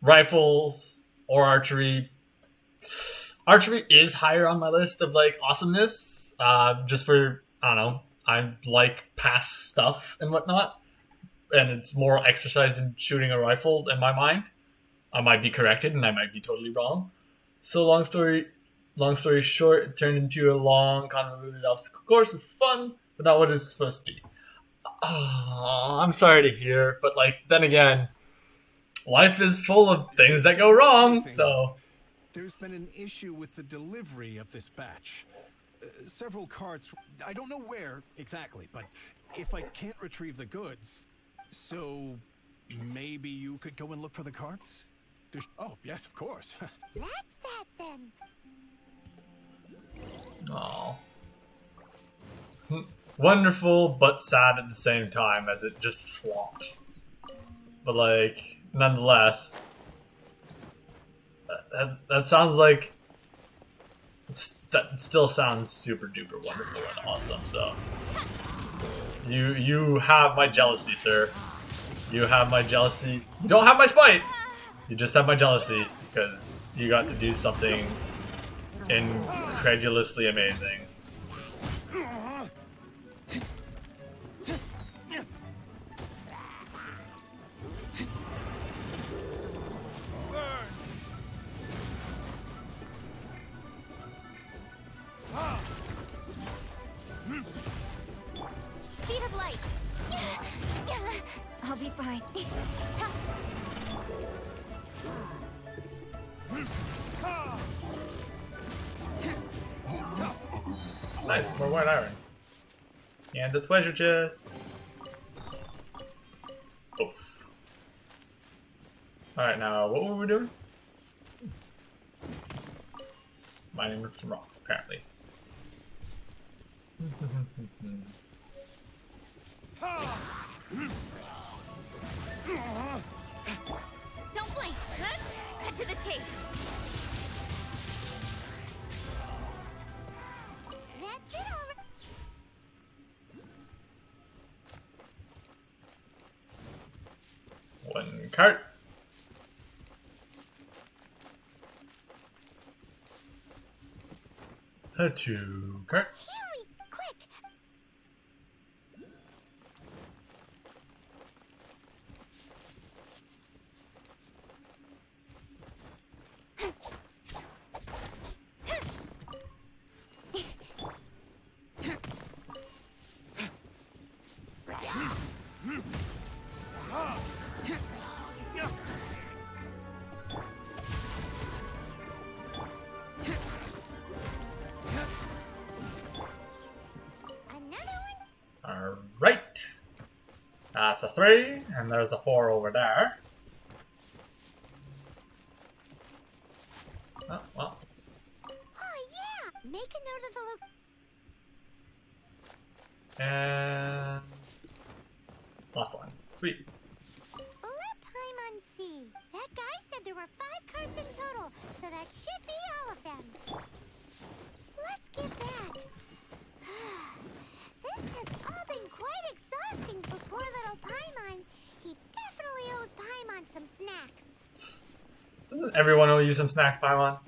rifles or archery. Archery is higher on my list of like awesomeness. Just for, I don't know, I like past stuff and whatnot. And it's more exercise than shooting a rifle in my mind. I might be corrected and I might be totally wrong. So long story short, it turned into a long, convoluted obstacle course with fun, but not what it's supposed to be. Oh, I'm sorry to hear, but like then again, life is full of things that go wrong. So there's been an issue with the delivery of this batch. Several carts. I don't know where exactly, but if I can't retrieve the goods, so maybe you could go and look for the carts. Oh yes, of course. That's that then. Oh. Wonderful, but sad at the same time as it just flopped. But, like, nonetheless, that sounds like... That still sounds super duper wonderful and awesome, so... You have my jealousy, sir. You have my jealousy. You don't have my spite! You just have my jealousy, because you got to do something incredulously amazing. Speed of light. I'll be fine. Nice, more white iron. And the treasure chest. Oof. Alright, now what were we doing? Mining with some rocks, apparently. Don't blink. Cut to the chase. That's it already. One cart. Two carts. Hurry, quick. Alright. That's a 3, and there's a 4 over there. Oh, well. Oh yeah! Make a note of the And... last one. Sweet. Let Paimon see. That guy said there were 5 carts in total, so that should be all of them. Let's get back. This has all been quite exhausting for poor little Paimon. He definitely owes Paimon some snacks. Doesn't everyone owe you some snacks, Paimon?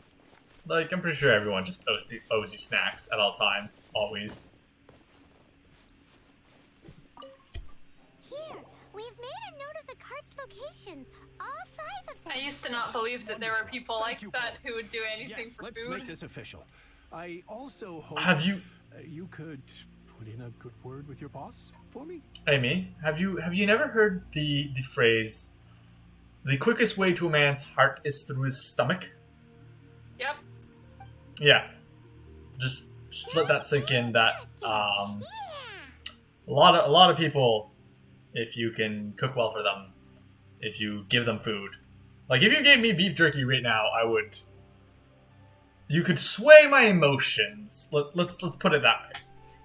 Like, I'm pretty sure everyone just owes you snacks at all time. Always. Here, We've made a note of the cart's locations, all 5 of them. I used to not believe that there were people Thank like you that both. who would do anything Yes, for let's food. make this official. I also hope Have you, you could put in a good word with your boss for me. Amy? Have you never heard the phrase, "The quickest way to a man's heart is through his stomach"? Yep. Yeah. Just let that sink in. That a lot of people, if you can cook well for them, if you give them food, like if you gave me beef jerky right now, I would. You could sway my emotions. Let's put it that way.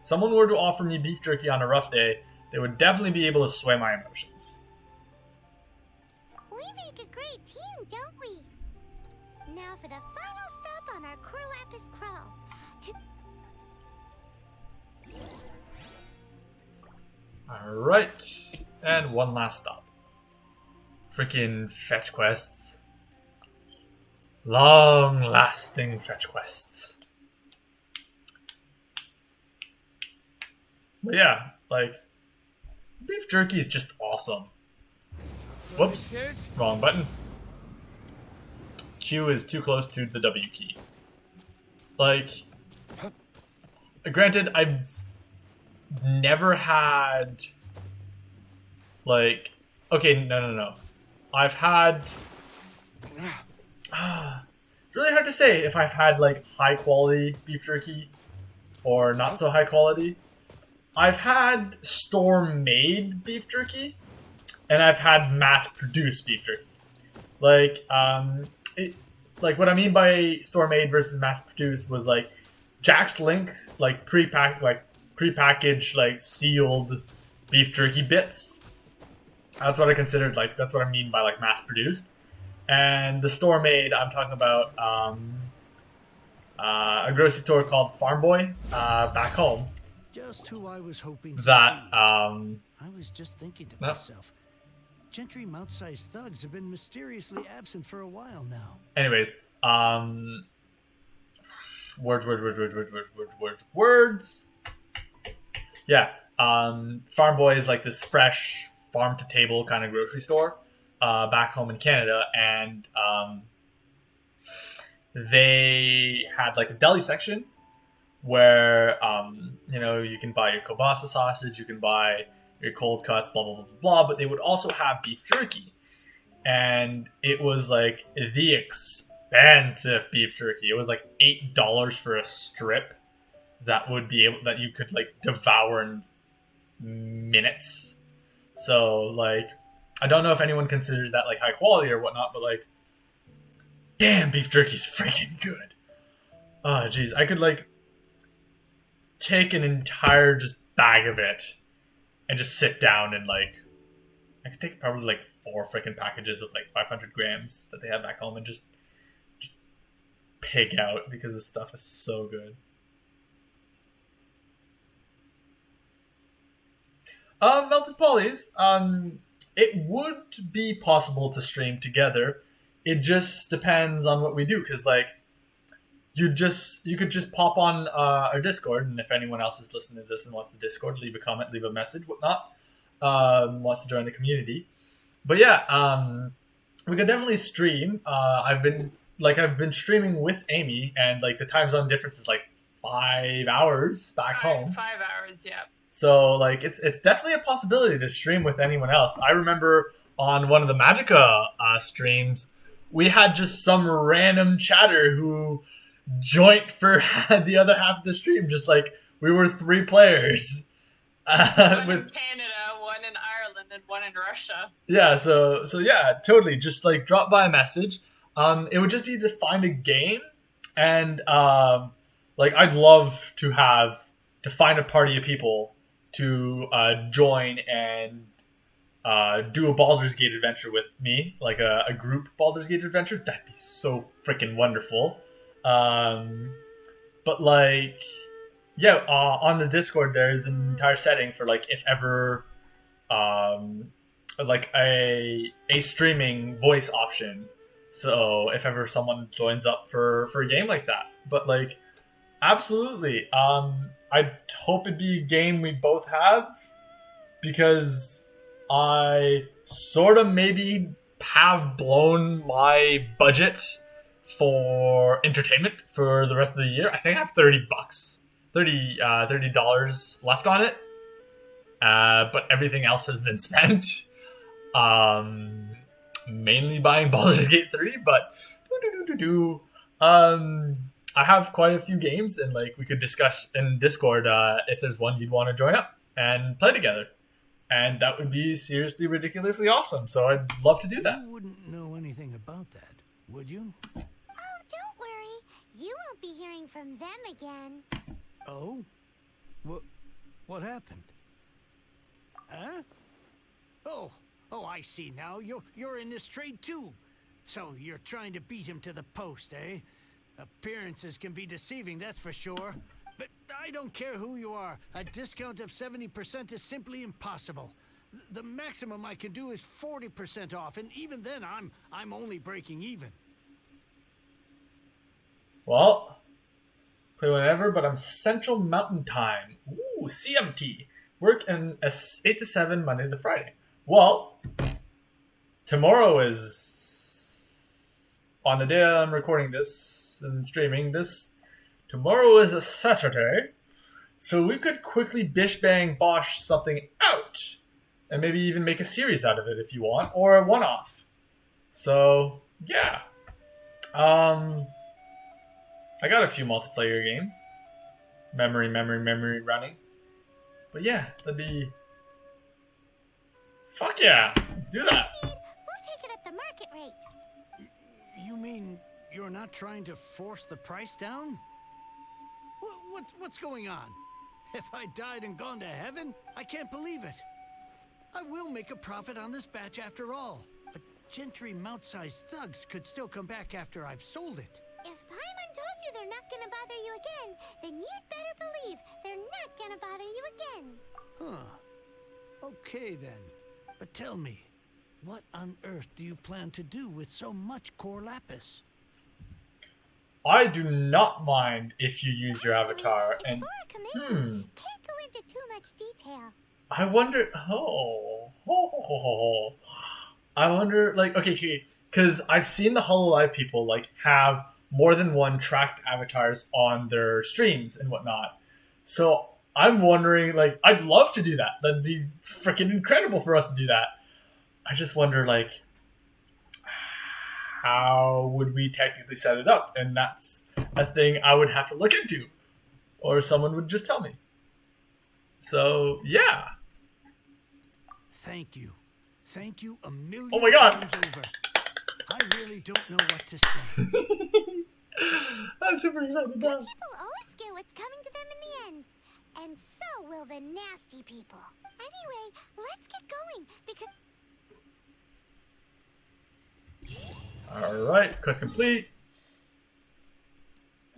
Someone were to offer me beef jerky on a rough day, they would definitely be able to sway my emotions. We make a great team, don't we? Now for the final stop on our Corlapis crawl. Alright. And one last stop. Freaking fetch quests. Long-lasting fetch quests. But yeah, like, beef jerky is just awesome. Whoops, wrong button. Q is too close to the W key. Like, granted, I've never had, like, okay, no. I've had, it's really hard to say if I've had, like, high quality beef jerky or not so high quality. I've had store-made beef jerky, and I've had mass-produced beef jerky. Like, like what I mean by store-made versus mass-produced was like Jack's Link, like prepackaged, like sealed beef jerky bits. That's what I considered, like, that's what I mean by like mass-produced. And the store-made, I'm talking about a grocery store called Farm Boy back home. Just who I was hoping to That see. I was just thinking to myself, Gentry mount-sized thugs have been mysteriously absent for a while now. Anyways, words. Yeah, Farm Boy is like this fresh farm-to-table kind of grocery store back home in Canada, and they had like a deli section where you know, you can buy your kielbasa sausage, you can buy your cold cuts, blah blah blah blah, but they would also have beef jerky, and it was like the expensive beef jerky. It was like $8 for a strip that you could like devour in minutes. So like, I don't know if anyone considers that like high quality or whatnot, but like, damn, beef jerky's freaking good. Oh jeez, I could like take an entire just bag of it and just sit down and like, I could take probably like 4 freaking packages of like 500 grams that they have back home and just pig out because this stuff is so good. Melted Polys, it would be possible to stream together. It just depends on what we do, because like, you could just pop on our Discord, and if anyone else is listening to this and wants to Discord, leave a comment, leave a message, whatnot, wants to join the community. But yeah, we could definitely stream. I've been streaming with Amy, and like the time zone difference is like 5 hours back home. 5 hours, yeah. So like, it's definitely a possibility to stream with anyone else. I remember on one of the Magicka streams, we had just some random chatter who joined for the other half of the stream, just like we were 3 players. One in Canada, one in Ireland, and one in Russia. Yeah, so yeah, totally. Just like drop by a message. It would just be to find a game, and like I'd love to find a party of people to join and do a Baldur's Gate adventure with me, like a group Baldur's Gate adventure. That'd be so freaking wonderful. But like, yeah, on the Discord there's an entire setting for like, if ever like a streaming voice option, so if ever someone joins up for a game like that. But like, absolutely, I'd hope it'd be a game we both have, because I sort of maybe have blown my budget for entertainment for the rest of the year. I think I have $30, $30 left on it. But everything else has been spent. Mainly buying Baldur's Gate 3, but I have quite a few games, and like we could discuss in Discord if there's one you'd want to join up and play together. And that would be seriously ridiculously awesome. So I'd love to do that. You wouldn't know anything about that, would you? Oh, don't worry. You won't be hearing from them again. Oh? What happened? Huh? Oh, I see now. You're in this trade too. So you're trying to beat him to the post, eh? Appearances can be deceiving, that's for sure. But I don't care who you are. A discount of 70% is simply impossible. The maximum I can do is 40% off, and even then I'm only breaking even. Well, play whenever, but I'm Central Mountain Time. Ooh, CMT. Work in 8 to 7 Monday to Friday. Well, tomorrow is on the day I'm recording this and streaming this. Tomorrow is a Saturday, so we could quickly bish bang bosh something out, and maybe even make a series out of it if you want, or a one-off. So yeah, I got a few multiplayer games, memory running, but yeah, that'd be. Fuck yeah! Let's do that! We'll take it at the market rate. You mean you're not trying to force the price down? What's going on? If I died and gone to heaven? I can't believe it. I will make a profit on this batch after all. But Gentry mount-sized thugs could still come back after I've sold it. If Paimon told you they're not gonna bother you again, then you'd better believe they're not gonna bother you again. Huh. Okay then. But tell me, what on earth do you plan to do with so much core lapis? I do not mind if you use your avatar, It's and for a commission. Can't go into too much detail. I wonder. I wonder, like, okay, because I've seen the Hololive people like have more than one tracked avatars on their streams and whatnot. So I'm wondering, like, I'd love to do that. That'd be freaking incredible for us to do that. I just wonder, like, how would we technically set it up? And that's a thing I would have to look into, or someone would just tell me. So yeah. Thank you. Thank you a million Oh my God. times over. I really don't know what to say. I'm super excited now. People always get what's coming to them in the end. And so will the nasty people. Anyway, let's get going, because... Alright, quest complete.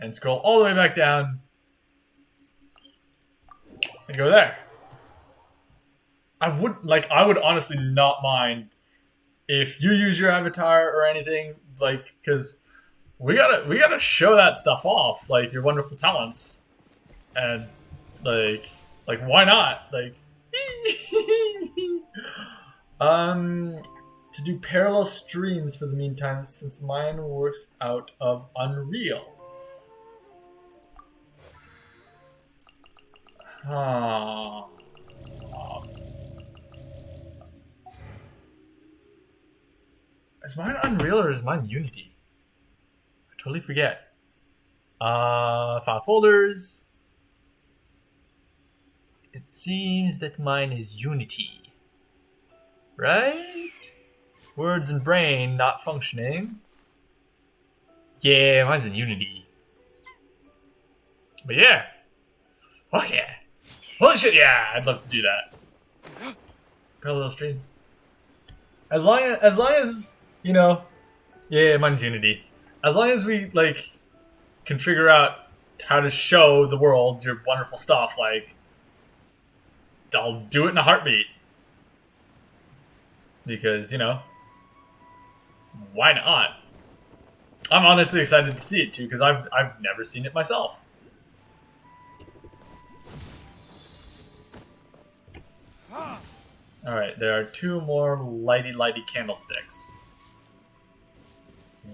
And scroll all the way back down. And go there. I would honestly not mind if you use your avatar or anything, like, because we gotta show that stuff off, like your wonderful talents. And like why not? Like to do parallel streams for the meantime, since mine works out of Unreal. Is mine Unreal or is mine Unity? I totally forget. File folders. It seems that mine is Unity. Right? Words and brain not functioning. Yeah, mine's in Unity. But yeah. Fuck yeah. Holy shit, yeah, I'd love to do that. Parallel streams. As long as, you know, yeah, mine's Unity. As long as we, like, can figure out how to show the world your wonderful stuff, like, I'll do it in a heartbeat. Because, you know, why not? I'm honestly excited to see it too, because I've never seen it myself. Alright, there are 2 more lighty candlesticks.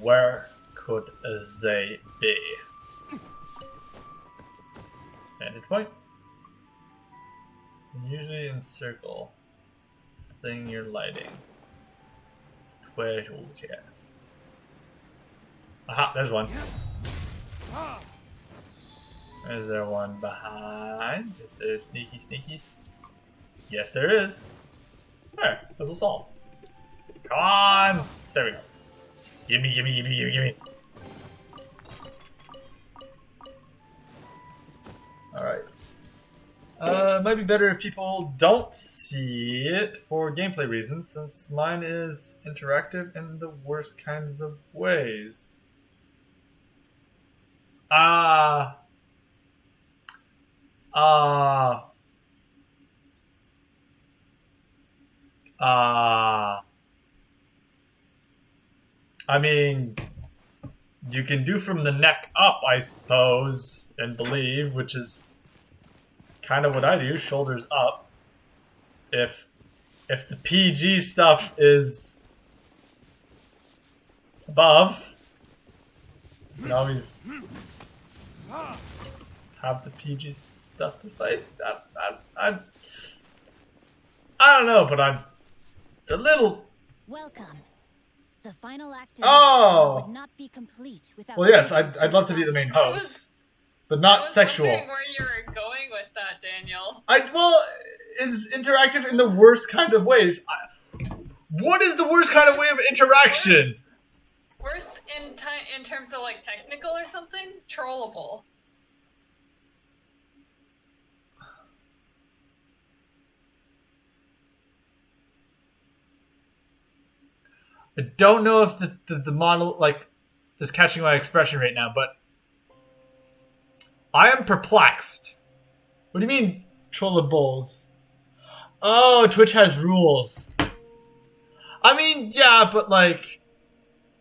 Where could they be? Vantage point. Usually encircle thing you're lighting. Treasure chest. Aha, there's one. Is there one behind? Is there sneaky? Yes, there is. There, puzzle solved. Come on! There we go. Gimme. Alright. It might be better if people don't see it for gameplay reasons, since mine is interactive in the worst kinds of ways. I mean, you can do from the neck up, I suppose, and believe, which is kind of what I do, shoulders up. If the PG stuff is above, you can always have the PG stuff displayed. I don't know, but I'm a little. Welcome. The final act would not be complete without. Well, yes, I'd love to be the main host, but not sexual. I was wondering where you were going with that, Daniel. Well, it's interactive in the worst kind of ways. What is the worst kind of way of interaction? Worst in terms of like technical or something? Trollable. I don't know if the model is catching my expression right now, but I am perplexed. What do you mean trollables? Oh, Twitch has rules. I mean, yeah, but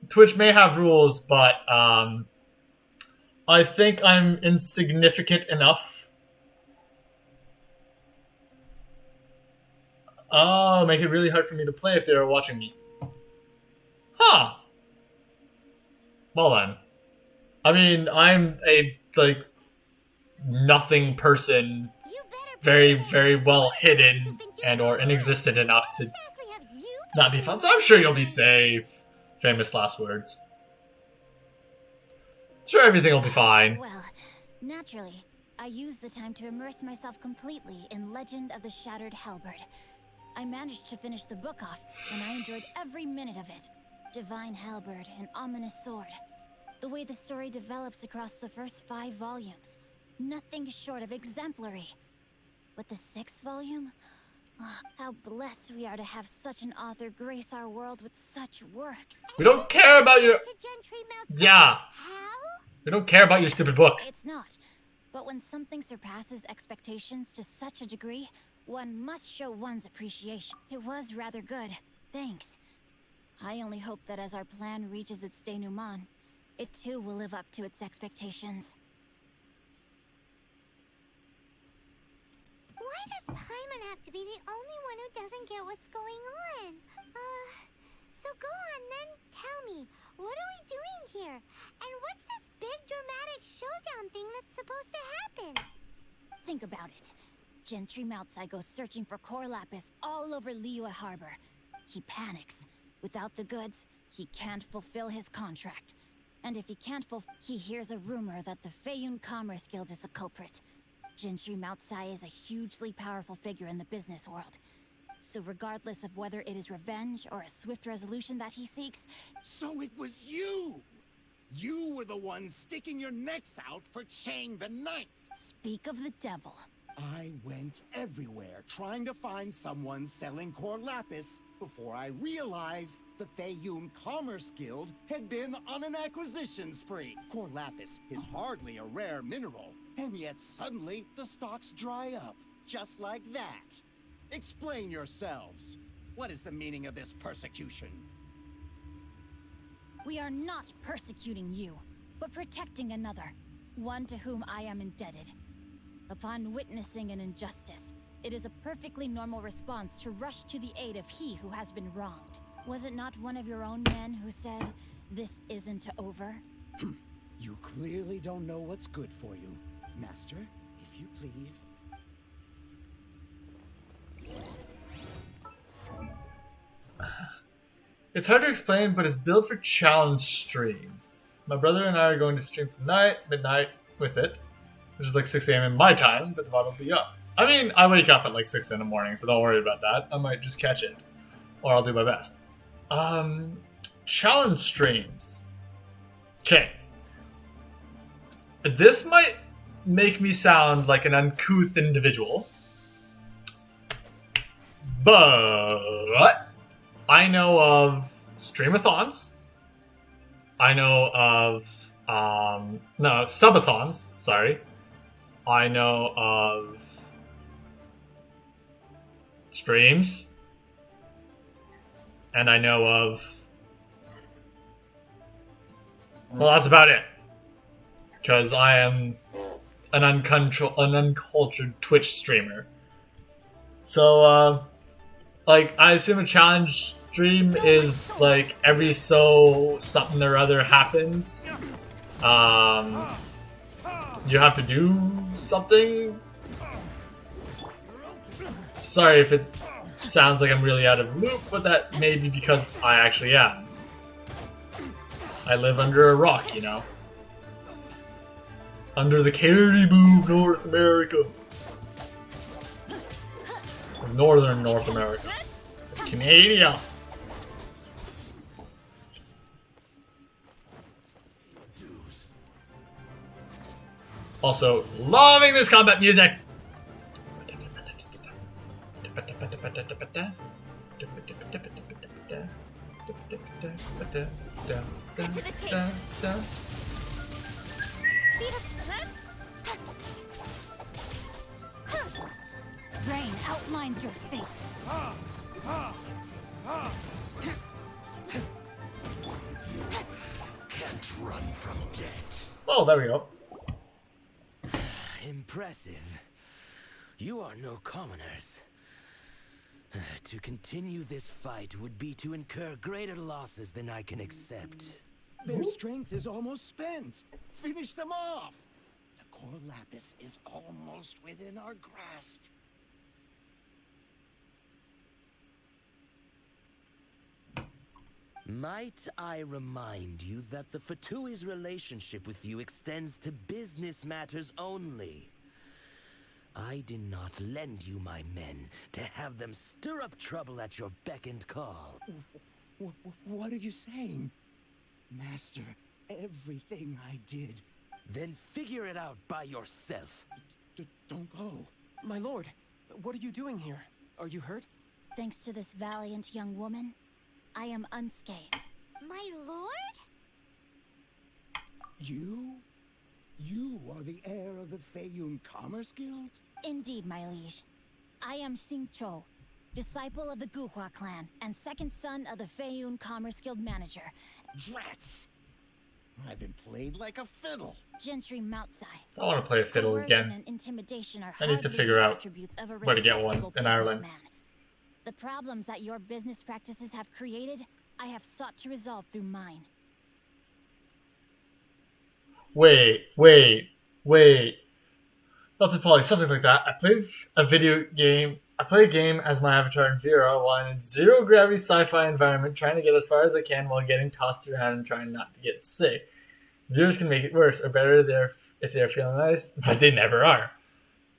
Twitch may have rules, but I think I'm insignificant enough. Oh, make it really hard for me to play if they were watching me. Huh. Well then. I mean, I'm a, nothing person, very, very well hidden and or inexistent enough to not be fun. So I'm sure you'll be safe. Famous last words. Sure, everything will be fine. Well, naturally, I used the time to immerse myself completely in Legend of the Shattered Halberd. I managed to finish the book off, and I enjoyed every minute of it. Divine Halberd, an ominous sword. The way the story develops across the first 5 volumes. Nothing short of exemplary. But the 6th volume? Oh, how blessed we are to have such an author grace our world with such works. We don't care about your... Yeah. We don't care about your stupid book. It's not. But when something surpasses expectations to such a degree, one must show one's appreciation. It was rather good. Thanks. I only hope that as our plan reaches its denouement, it too will live up to its expectations. Why does Paimon have to be the only one who doesn't get what's going on? So go on then, tell me, what are we doing here? And what's this big dramatic showdown thing that's supposed to happen? Think about it. Gentry Moutsai goes searching for core lapis all over Liyue Harbor. He panics. Without the goods, he can't fulfill his contract. And if he can't he hears a rumor that the Feiyun Commerce Guild is the culprit. Gentry Moutsai is a hugely powerful figure in the business world. So regardless of whether it is revenge or a swift resolution that he seeks... So it was you! You were the one sticking your necks out for Chang the Ninth! Speak of the devil. I went everywhere trying to find someone selling core lapis before I realized the Feiyun Commerce Guild had been on an acquisition spree. Core lapis is hardly a rare mineral, and yet suddenly the stocks dry up, just like that. Explain yourselves. What is the meaning of this persecution? We are not persecuting you, but protecting another, one to whom I am indebted. Upon witnessing an injustice, It is a perfectly normal response to rush to the aid of he who has been wronged. Was it not one of your own men who said, "This isn't over"? You clearly don't know what's good for you. Master, if you please. It's hard to explain, but it's built for challenge streams. My brother and I are going to stream tonight, midnight, with it, which is like 6 a.m. in my time, but the VOD will be up. I mean, I wake up at like 6 in the morning, so don't worry about that. I might just catch it, or I'll do my best. Challenge streams. Okay. This might make me sound like an uncouth individual, but I know of streamathons. I know of subathons. Sorry, I know of streams, and I know of. Well, that's about it. Because I am an uncultured Twitch streamer. So, like, I assume a challenge stream is, like, every so something or other happens. You have to do something. Sorry if it sounds like I'm really out of the loop, but that may be because I actually am. I live under a rock, you know. Under the Caribou of North America. Northern North America. Canada. Also, loving this combat music. Get to the chase. Speed up. Rain outlines your fate. Can't run from death. Oh, there we go. Impressive. You are no commoners. To continue this fight would be to incur greater losses than I can accept. Their strength is almost spent. Finish them off. The core lapis is almost within our grasp. Might I remind you that the Fatui's relationship with you extends to business matters only? I did not lend you my men to have them stir up trouble at your beck and call. What are you saying? Master, everything I did. Then figure it out by yourself. Don't go. My lord, what are you doing here? Are you hurt? Thanks to this valiant young woman, I am unscathed. My lord? You? You are the heir of the Feiyun Commerce Guild? Indeed, my liege. I am Xingqiu, disciple of the Guhua clan and second son of the Feiyun Commerce Guild manager. Drats! I've been played like a fiddle. Gentry Moutsai. I want to play a fiddle Coercion again. and intimidation are I need to hardly figure the out attributes of a where to get one respectable in Ireland. businessman. The problems that your business practices have created, I have sought to resolve through mine. Wait. Nothing Polly, something like that. I played a video game. I play a game as my avatar in Vera while in a zero gravity sci-fi environment, trying to get as far as I can while getting tossed around and trying not to get sick. Viewers can make it worse or better if they're feeling nice, but they never are.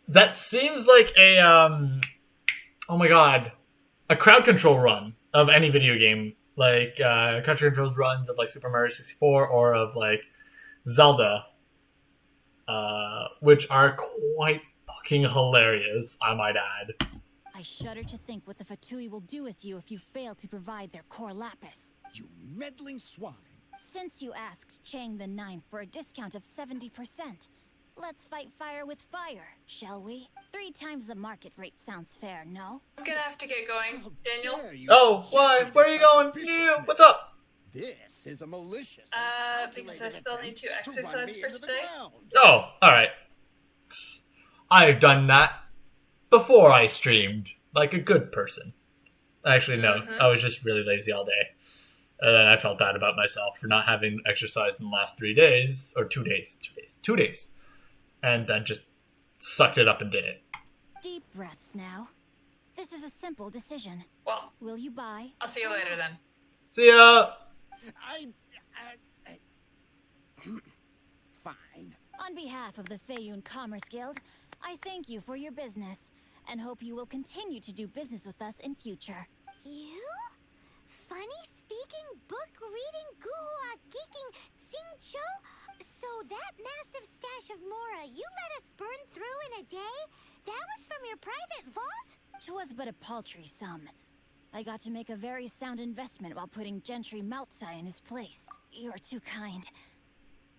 That seems like a oh my god, a crowd control run of any video game, like crowd controls runs of like Super Mario 64 or of like Zelda, which are quite fucking hilarious, I might add. I shudder to think what the Fatui will do with you if you fail to provide their core lapis. You meddling swine. Since you asked Chang the Ninth for a discount of 70%, let's fight fire with fire, shall we? 3 times the market rate sounds fair, no? I'm gonna have to get going, Daniel. Oh, why? Where are you going? You, what's up? This is a malicious. Because I still need to exercise for today. Oh, alright. I've done that. before I streamed, like a good person. Actually, no, Mhm. I was just really lazy all day. And then I felt bad about myself for not having exercised in the last 3 days, or 2 days. And then just sucked it up and did it. Deep breaths now. This is a simple decision. Well, Will you buy? I'll see you later then. See ya! Fine. On behalf of the Feiyun Commerce Guild, I thank you for your business and hope you will continue to do business with us in future. You? Funny speaking, book reading, guhua geeking, Xingqiu? So that massive stash of Mora you let us burn through in a day? That was from your private vault? 'Twas but a paltry sum. I got to make a very sound investment while putting Gentry Maltsai in his place. You're too kind.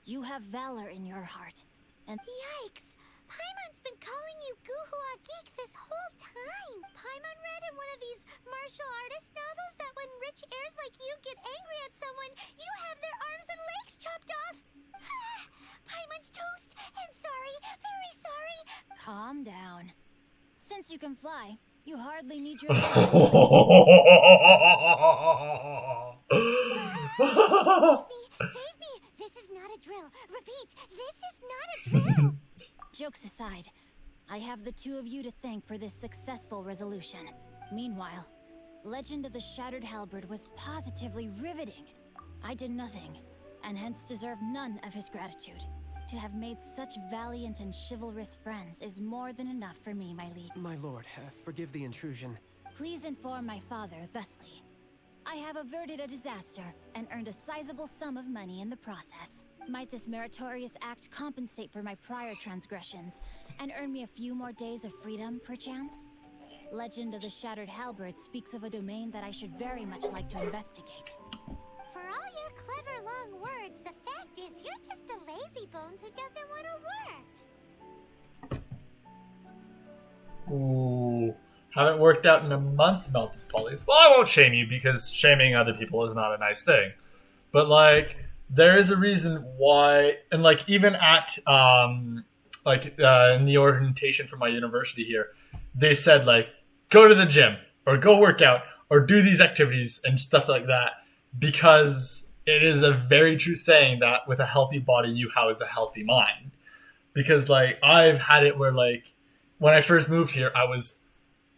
You have valor in your heart, and Yikes! Paimon's been calling you Guhua Geek this whole time. Paimon read in one of these martial artist novels that when rich heirs like you get angry at someone, you have their arms and legs chopped off. Paimon's toast, and sorry, very sorry. calm down. Since you can fly, you hardly need your Save me! This is not a drill. Repeat, this is not a drill. Jokes aside, I have the two of you to thank for this successful resolution. Meanwhile, Legend of the Shattered Halberd was positively riveting. I did nothing, and hence deserve none of his gratitude. To have made such valiant and chivalrous friends is more than enough for me, my liege. My lord, forgive the intrusion. Please inform my father thusly. I have averted a disaster and earned a sizable sum of money in the process. Might this meritorious act compensate for my prior transgressions and earn me a few more days of freedom, perchance? Legend of the Shattered Halberd speaks of a domain that I should very much like to investigate. For all your clever long words, the fact is you're just a lazy bones who doesn't want to work. Ooh. Haven't worked out in a month, Melted Pollies. Well, I won't shame you because shaming other people is not a nice thing. But, like, there is a reason why, and, like, even at, in the orientation for my university here, they said, like, go to the gym, or go work out, or do these activities and stuff like that, because it is a very true saying that with a healthy body, you house a healthy mind. Because, like, I've had it where, like, when I first moved here, I was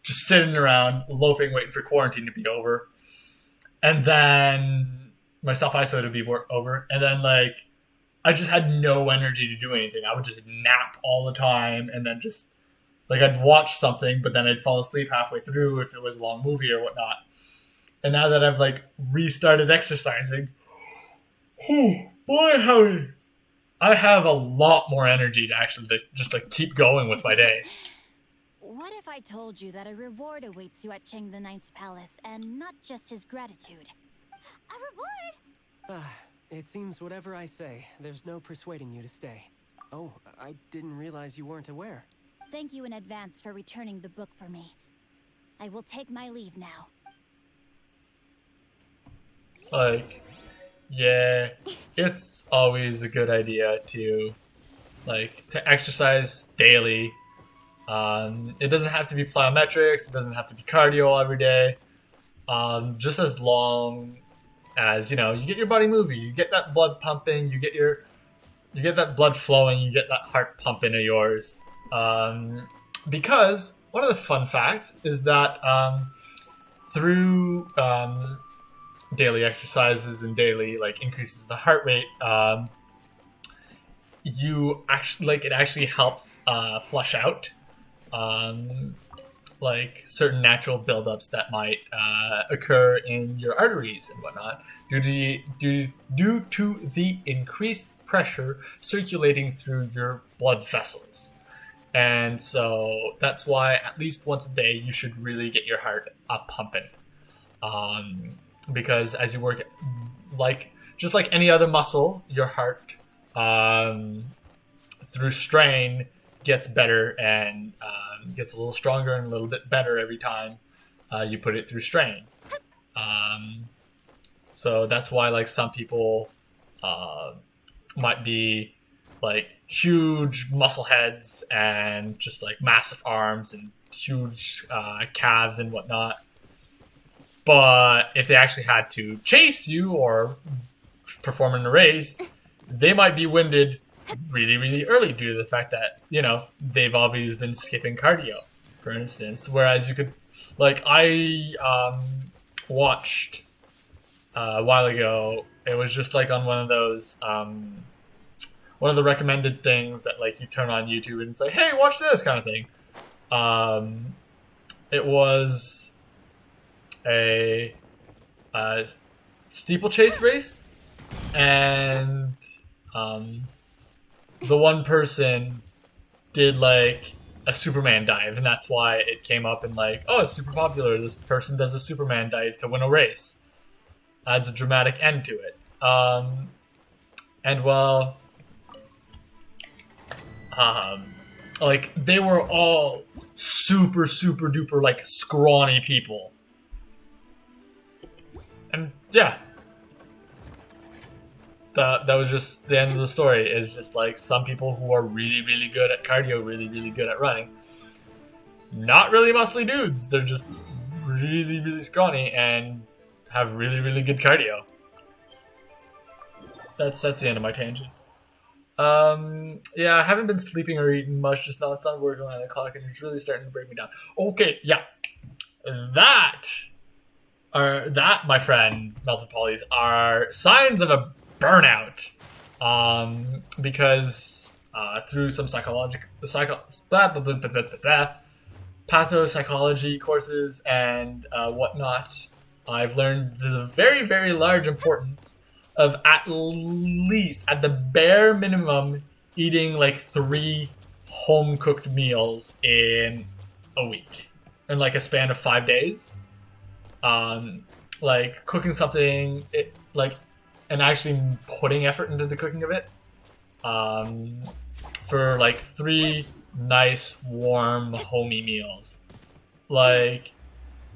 just sitting around, loafing, waiting for quarantine to be over. And then my self-isolate would be over. And then, like, I just had no energy to do anything. I would just nap all the time. And then just, like, I'd watch something, but then I'd fall asleep halfway through if it was a long movie or whatnot. And now that I've, like, restarted exercising, boy, howdy. I have a lot more energy to actually just, like, keep going with my day. What if I told you that a reward awaits you at Cheng the Ninth's palace, and not just his gratitude? A reward? It seems whatever I say, there's no persuading you to stay. Oh, I didn't realize you weren't aware. Thank you in advance for returning the book for me. I will take my leave now. Like, yeah, it's always a good idea to exercise daily. It doesn't have to be plyometrics. It doesn't have to be cardio every day. Just as long as, you know, you get your body moving, you get that blood pumping, you get that blood flowing, you get that heart pumping of yours. Because one of the fun facts is that through daily exercises and daily, like, increases the heart rate, it actually helps flush out like certain natural buildups that might occur in your arteries and whatnot due to the increased pressure circulating through your blood vessels. And so that's why at least once a day you should really get your heart up pumping. Because as you work, just like any other muscle, your heart through strain gets better and gets a little stronger and a little bit better every time you put it through strain. So that's why, like, some people might be, like, huge muscle heads and just like massive arms and huge calves and whatnot. But if they actually had to chase you or perform in a race, they might be winded really, really early due to the fact that, you know, they've always been skipping cardio, for instance. Whereas you could, like, I watched a while ago, it was just like on one of those, one of the recommended things that, like, you turn on YouTube and say, hey, watch this kind of thing. It was a steeplechase race, and the one person did like a Superman dive, and that's why it came up and like, oh, it's super popular. This person does a Superman dive to win a race. Adds a dramatic end to it. And well, like they were all super, super duper like scrawny people. And yeah, that was just the end of the story. Is just like some people who are really, really good at cardio, really, really good at running. Not really muscly dudes. They're just really, really scrawny and have really, really good cardio. That's the end of my tangent. Yeah, I haven't been sleeping or eating much. Just now, it's not working at 9 o'clock, and it's really starting to break me down. Okay, yeah, that, my friend Melted Polys, are signs of a burnout. Because through some pathopsychology courses and whatnot, I've learned the very, very large importance of at least, at the bare minimum, eating like 3 home-cooked meals in a week, in like a span of 5 days. Like cooking something, and actually putting effort into the cooking of it, for like 3 nice, warm, homey meals, like,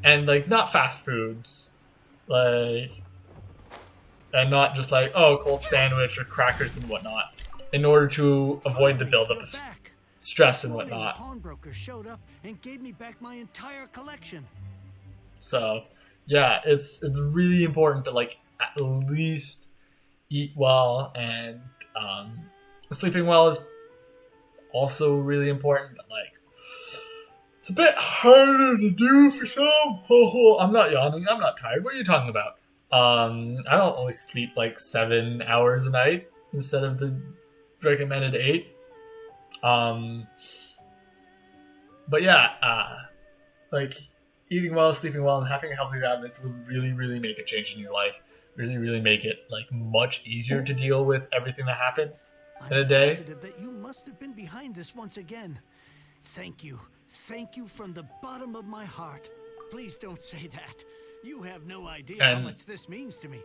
and like not fast foods, like, and not just like, oh, cold sandwich or crackers and whatnot, in order to avoid the buildup of stress and whatnot. The pawnbroker showed up and gave me back my entire collection. So, yeah, it's really important to like at least eat well, and sleeping well is also really important. But like, it's a bit harder to do for some. I'm not yawning. I'm not tired. What are you talking about? I don't only sleep like 7 hours a night instead of the recommended 8. But yeah, like eating well, sleeping well, and having healthy habits will really, really make a change in your life. Really, really make it like much easier to deal with everything that happens in a day. I'm positive that you must have been behind this once again. Thank you. Thank you from the bottom of my heart. Please don't say that. You have no idea how much this means to me.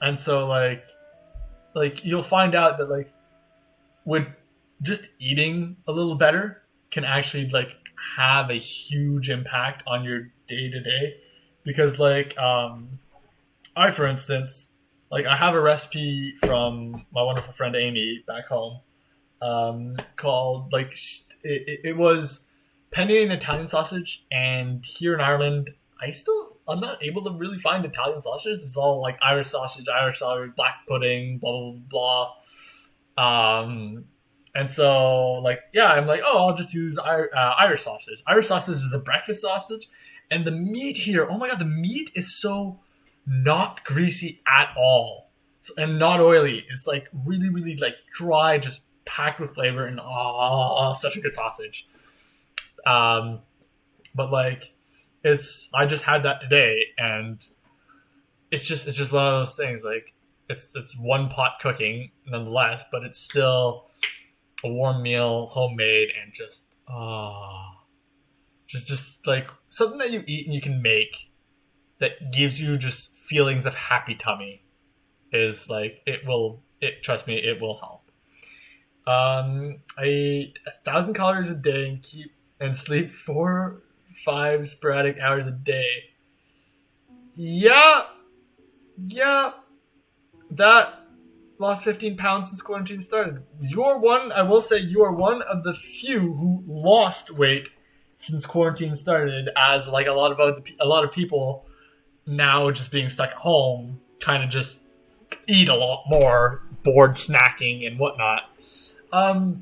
And so like you'll find out that like with just eating a little better can actually like have a huge impact on your day to day. Because like I, for instance, like I have a recipe from my wonderful friend Amy back home, called like it was penne and Italian sausage, and here in Ireland I'm not able to really find Italian sausage. It's all like Irish sausage, black pudding, blah blah blah. And so like, yeah, I'm like, oh, I'll just use Irish sausage. Irish sausage is the breakfast sausage, and the meat here, oh my god, the meat is so not greasy at all, and not oily. It's like really, really like dry, just packed with flavor, and such a good sausage. But like, I just had that today, and it's just one of those things. Like, it's one pot cooking nonetheless, but it's still a warm meal, homemade, and just like something that you eat and you can make that gives you just feelings of happy tummy. Is like, trust me, it will help. I eat 1,000 calories a day and sleep 4-5 sporadic hours a day. Yeah, that lost 15 pounds since quarantine started. I will say, you are one of the few who lost weight since quarantine started, as like a lot of people now just being stuck at home kind of just eat a lot more, bored snacking and whatnot. I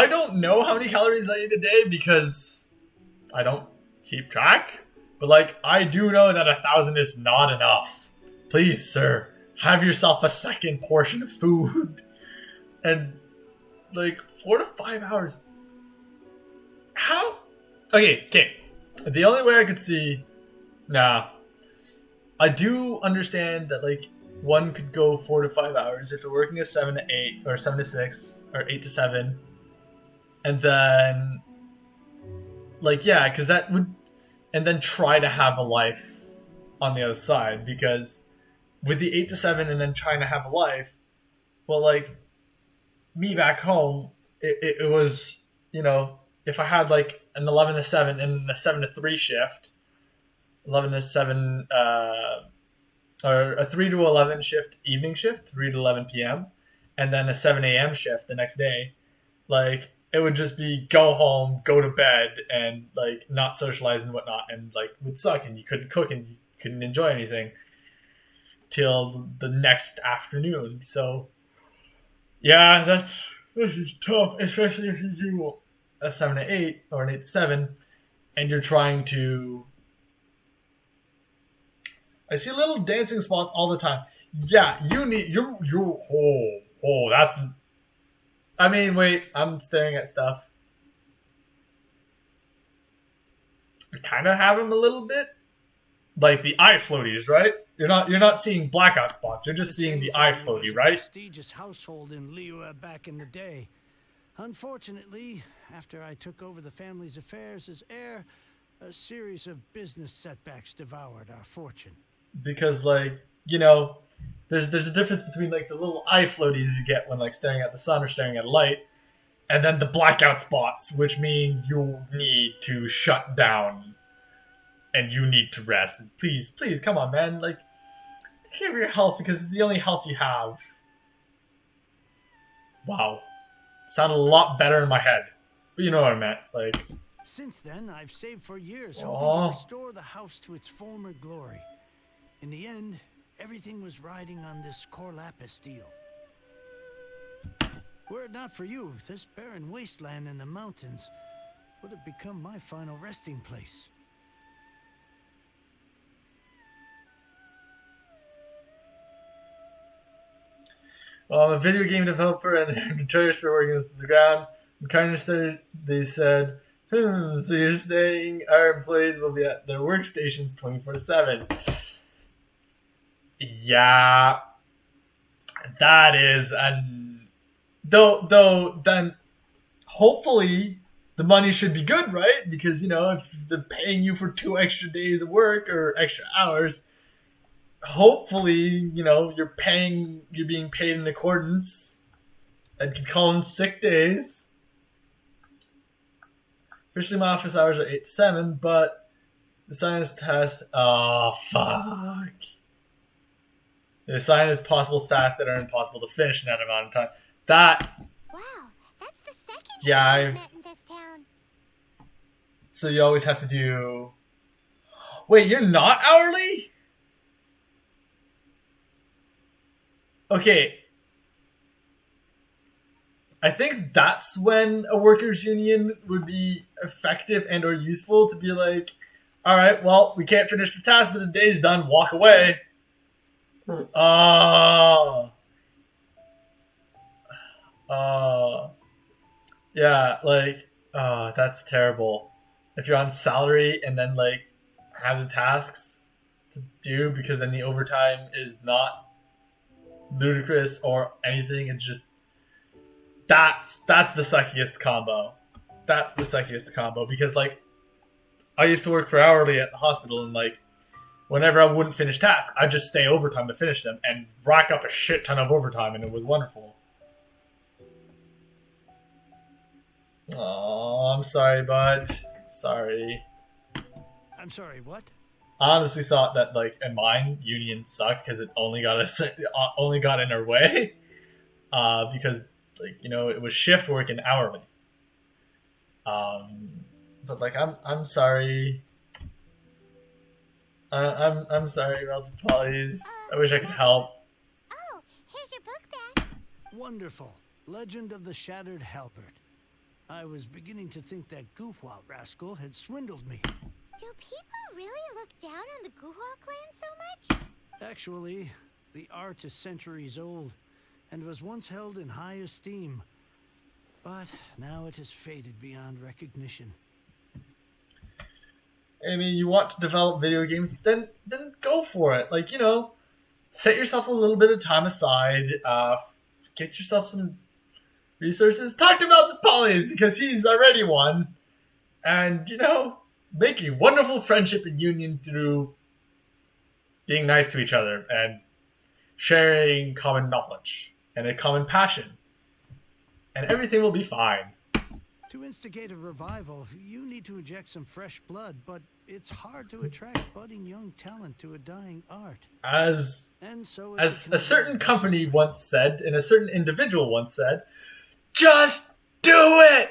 don't know how many calories I eat a day because I don't keep track, but like I do know that 1,000 is not enough. Please, sir, have yourself a second portion of food. And like 4 to 5 hours. How? Okay. The only way I could see, I do understand that like one could go 4 to 5 hours if they're working a 7 to 8 or 7 to 6 or 8 to 7, and then like because that would, and then try to have a life on the other side, because with the 8 to 7 and then trying to have a life, well, like me back home, it was, if I had like an 11 to 7 and a 7 to 3 shift, 11 to 7, or a 3 to 11 shift, evening shift, 3 to 11 p.m., and then a 7 a.m. shift the next day, like it would just be go home, go to bed, and like not socialize and whatnot, and like it would suck, and you couldn't cook and you couldn't enjoy anything till the next afternoon. So yeah, that's tough, especially if you do a 7 to 8 or an 8 to 7 and you're trying to... I see little dancing spots all the time. Yeah, you need... that's... I mean, wait, I'm staring at stuff. I kind of have them a little bit. Like the eye floaties, right? You're not seeing blackout spots. You're just seeing the eye floaty, right? Prestigious household in Liyue back in the day. Unfortunately, after I took over the family's affairs as heir, a series of business setbacks devoured our fortune. Because, like, there's a difference between like the little eye floaties you get when like staring at the sun or staring at light, and then the blackout spots, which mean you need to shut down and you need to rest. Please, come on, man. Like, take care of your health, because it's the only health you have. Wow. Sounded a lot better in my head. But you know what I meant. Like, since then, I've saved for years, hoping to restore the house to its former glory. In the end, everything was riding on this core lapis deal. Were it not for you, this barren wasteland in the mountains would have become my final resting place. Well, I'm a video game developer and they're notorious for working us to the ground. I'm kind of started, they said, so you're saying our employees will be at their workstations 24/7. Yeah, that is, and though then hopefully the money should be good, right? Because, if they're paying you for 2 extra days of work or extra hours, hopefully, you're being paid in accordance and can call in sick days. Officially, my office hours are 8 to 7, but the science test, fuck. The science possible tasks that are impossible to finish in that amount of time. Wow, that's the second yeah, time I've met in this town. So you always have to do... Wait, you're not hourly? Okay. I think that's when a workers' union would be effective and or useful, to be like, all right, well, we can't finish the task, but the day's done. Walk away. Yeah, like, that's terrible. If you're on salary and then like have the tasks to do, because then the overtime is not ludicrous or anything, it's just that's the suckiest combo. That's the suckiest combo, because like I used to work for hourly at the hospital, and like whenever I wouldn't finish tasks, I'd just stay overtime to finish them and rack up a shit ton of overtime, and it was wonderful. Oh, I'm sorry, bud. Sorry. I'm sorry, what? honestly thought that like in mine union sucked because it only got in our way, because like it was shift work and hourly. But like I'm sorry. I'm sorry, Melted Pollies. I wish I could help. Oh, here's your book back. Wonderful. Legend of the Shattered Halberd. I was beginning to think that Guhua rascal had swindled me. Do people really look down on the Guhua clan so much? Actually, the art is centuries old and was once held in high esteem. But now it has faded beyond recognition. I mean, you want to develop video games, then go for it. Like, set yourself a little bit of time aside, get yourself some resources. Talk to Melted Pollies because he's already one. And, make a wonderful friendship and union through being nice to each other and sharing common knowledge and a common passion. And everything will be fine. To instigate a revival, you need to inject some fresh blood, but it's hard to attract budding young talent to a dying art. As a certain company once said, and a certain individual once said, just do it!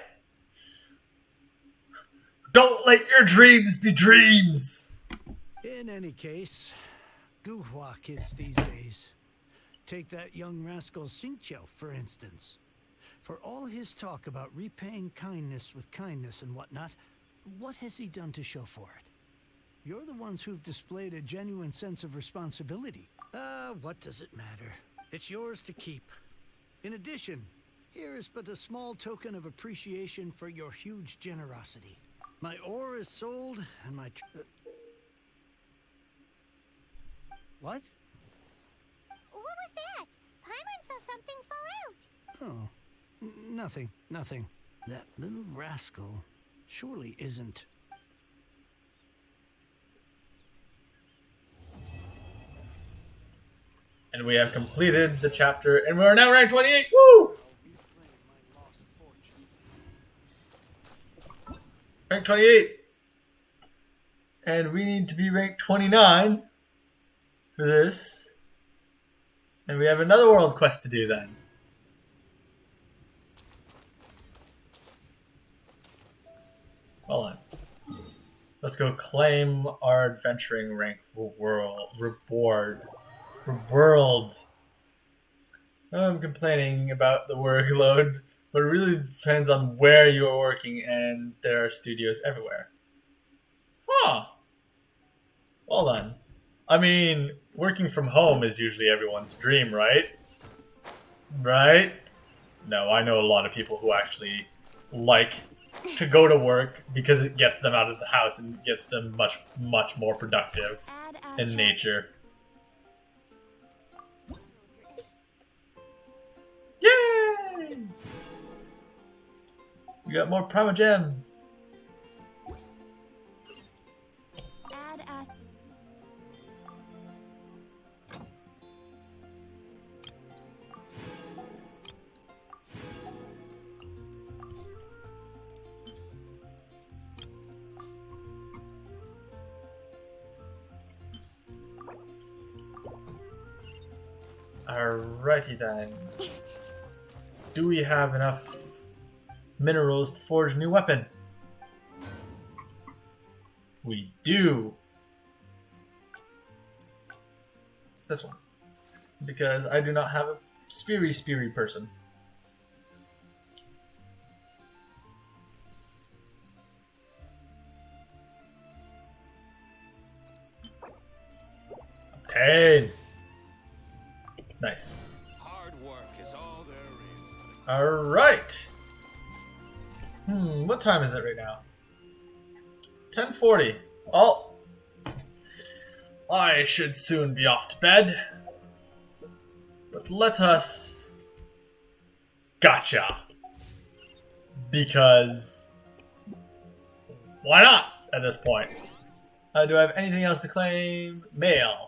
Don't let your dreams be dreams! In any case, Guhua kids these days. Take that young rascal Xingqiu, for instance. For all his talk about repaying kindness with kindness and whatnot, what has he done to show for it? You're the ones who've displayed a genuine sense of responsibility. What does it matter? It's yours to keep. In addition, here is but a small token of appreciation for your huge generosity. My ore is sold, and my... What? What was that? Paimon saw something fall out. Oh. Nothing. That little rascal surely isn't. And we have completed the chapter, and we're now ranked 28. Woo! Rank 28. And we need to be ranked 29 for this. And we have another world quest to do then. Hold on. Let's go claim our adventuring rank reward. I'm complaining about the workload, but it really depends on where you are working, and there are studios everywhere. Huh. Hold on. I mean, working from home is usually everyone's dream, right? Right? No, I know a lot of people who actually like to go to work because it gets them out of the house and gets them much more productive in nature. Yay! We got more Prima Gems. Alrighty then. Do we have enough minerals to forge a new weapon? We do. This one. Because I do not have a speary person. Obtain. Nice. Hard work is all there is. Alright. What time is it right now? 10:40. Oh. I should soon be off to bed. But let us... Gotcha. Because... why not at this point? Do I have anything else to claim? Mail.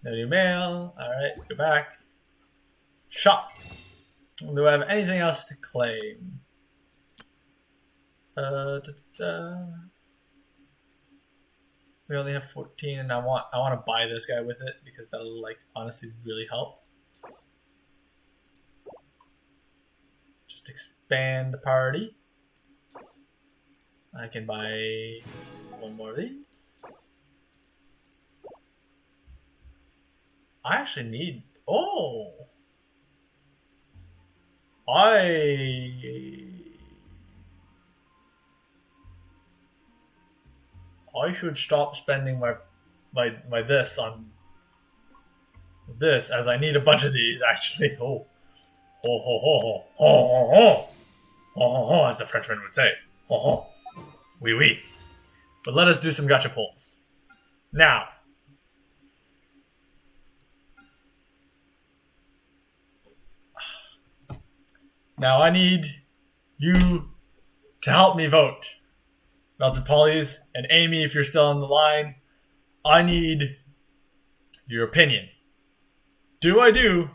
No new mail. Alright, go back. Shop. Do I have anything else to claim? We We only have 14, and I want to buy this guy with it because that'll like honestly really help. Just expand the party. I can buy one more of these. I actually need. Oh, I should stop spending my this on this, as I need a bunch of these actually. Oh, ho ho ho ho ho ho ho ho ho, as the Frenchman would say. Ho ho, oui oui. But let us do some gacha pulls now. Now I need you to help me vote. Melted Polys and Amy, if you're still on the line, I need your opinion. Do I do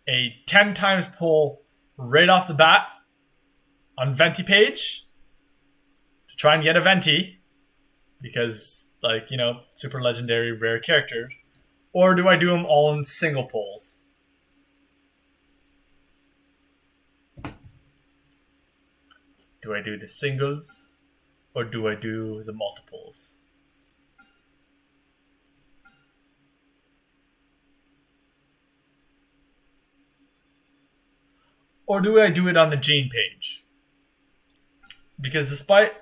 a 10 times pull right off the bat on Venti page to try and get a Venti? Because, like, you know, super legendary rare characters. Or do I do them all in single pulls? Do I do the singles, or do I do the multiples? Or do I do it on the Gene page? Because despite...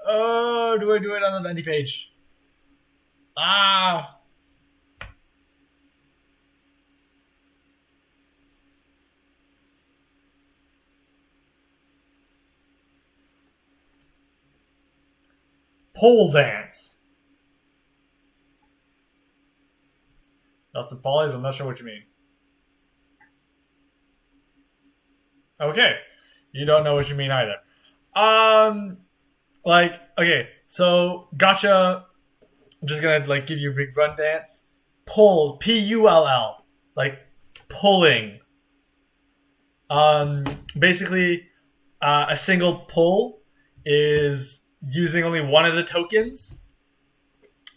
Oh, do I do it on the Venti page? Ah! Pole dance. Melted Polys, I'm not sure what you mean. Okay. You don't know what you mean either. Like, okay, so gacha, I'm just gonna like give you a big run dance. Pull, P-U-L-L, like pulling. Basically, a single pull is using only one of the tokens,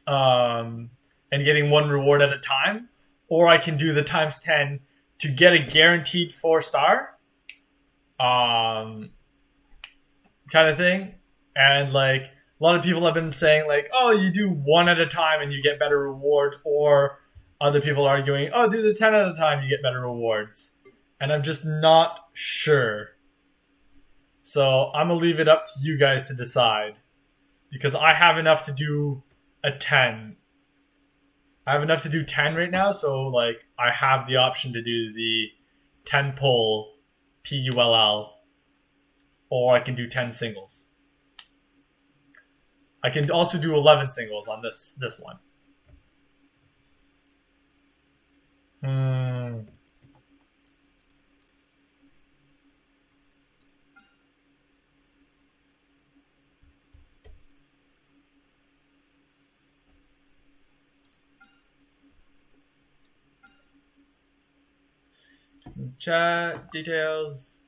and getting one reward at a time, or I can do the times 10 to get a guaranteed 4-star, kind of thing. And like a lot of people have been saying like, oh, you do one at a time and you get better rewards, or other people are arguing, oh, do the 10 at a time, you get better rewards. And I'm just not sure. So I'm gonna leave it up to you guys to decide, because I have enough to do a 10. I have enough to do 10 right now, so like I have the option to do the 10 pull, P-U-L-L, or I can do 10 singles. I can also do 11 singles on this one. Chat details.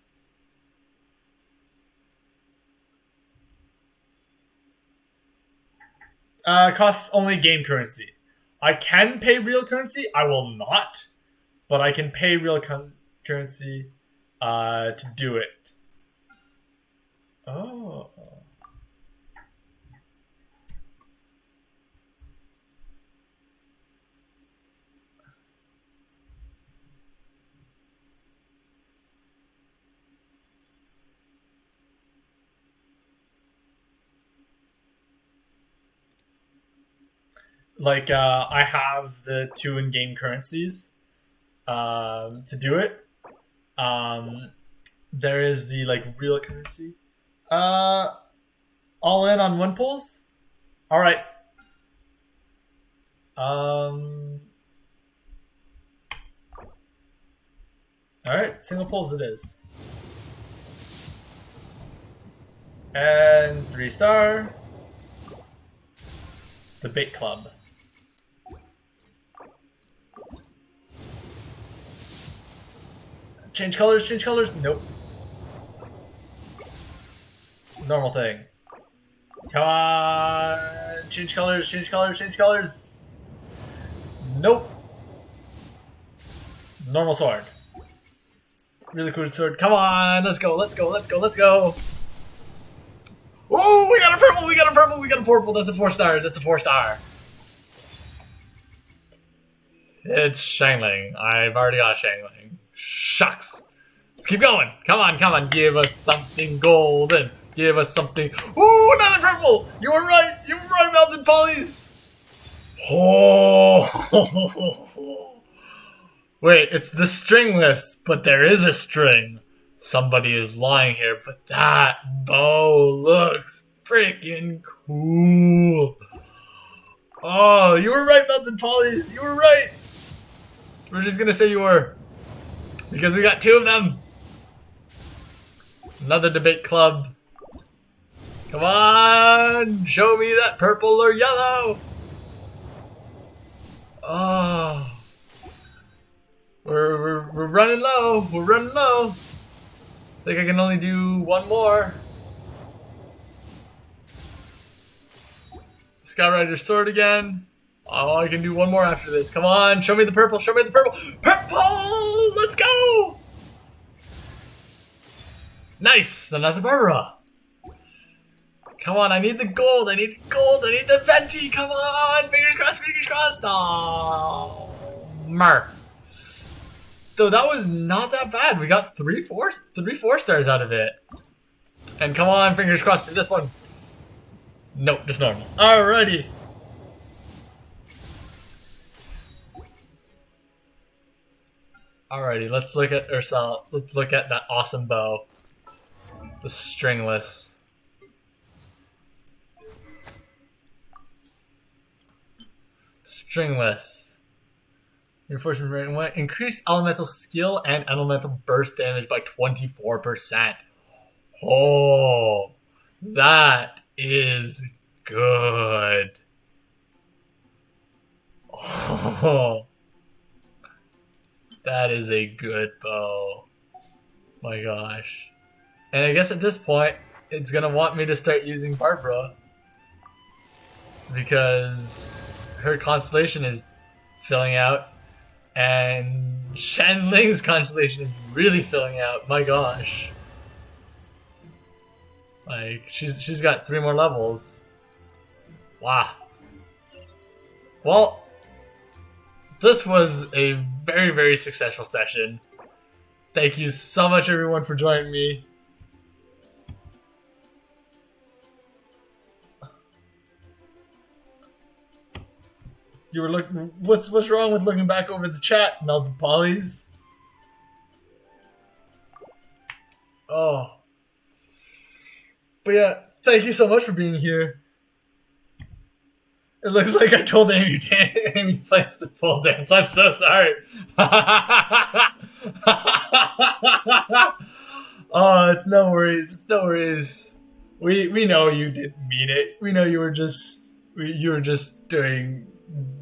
Costs only game currency. I can pay real currency. I will not, but I can pay real currency to do it. Oh. Like, I have the 2 in-game currencies to do it. There is the, like, real currency. All in on 1 pulls? Alright. Alright, single pulls it is. And 3-star. The Bait Club. Change colors, change colors. Nope. Normal thing. Come on! Change colors, change colors, change colors! Nope. Normal sword. Really cool sword. Come on! Let's go, let's go, let's go, let's go! Oh, we got a purple, we got a purple, we got a purple! That's a 4-star, that's a 4-star. It's Shangling. I've already got Shangling. Shucks. Let's keep going. Come on, come on. Give us something golden. Give us something. Ooh, another purple. You were right. You were right, Melted Polys. Oh. Wait, it's the stringless, but there is a string. Somebody is lying here, but that bow looks freaking cool. Oh, you were right, Melted Polys. You were right. We're just gonna say you were. Because we got 2 of them. Another debate club. Come on! Show me that purple or yellow! Oh. We're running low. We're running low. I think I can only do 1 more. Skyrider sword again. Oh, I can do 1 more after this. Come on, show me the purple, show me the purple. Purple! Let's go! Nice, another Barbara. Come on, I need the gold, I need the gold, I need the venti. Come on, fingers crossed, fingers crossed. Oh, mer. Though that was not that bad. We got 3 4-stars out of it. And come on, fingers crossed for this one. Nope, just normal. Alrighty. Alrighty, let's look at ourselves. Let's look at that awesome bow. The stringless. Stringless. Reinforcement rating 1. Increase elemental skill and elemental burst damage by 24%. Oh, that is good. Oh. That is a good bow. My gosh. And I guess at this point, it's gonna want me to start using Barbara. Because her constellation is filling out. And Shanling's constellation is really filling out. My gosh. Like, she's got 3 more levels. Wow. Well, this was a very, very successful session. Thank you so much, everyone, for joining me. You were looking. What's wrong with looking back over the chat, Melted Polys? Oh. But yeah, thank you so much for being here. It looks like I told Amy plays the full dance. I'm so sorry. Oh, it's no worries. It's no worries. We know you didn't mean it. We know you were just doing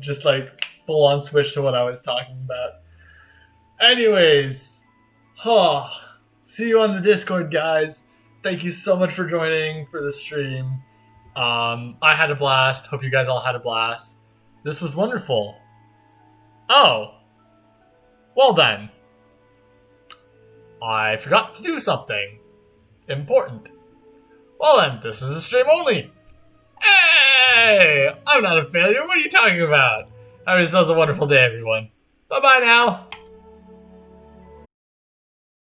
just like full on switch to what I was talking about. Anyways, see you on the Discord, guys. Thank you so much for joining for the stream. I had a blast. Hope you guys all had a blast. This was wonderful. Oh. Well then. I forgot to do something important. Well then, this is a stream only. Hey! I'm not a failure. What are you talking about? Have yourselves a wonderful day, everyone. Bye-bye now.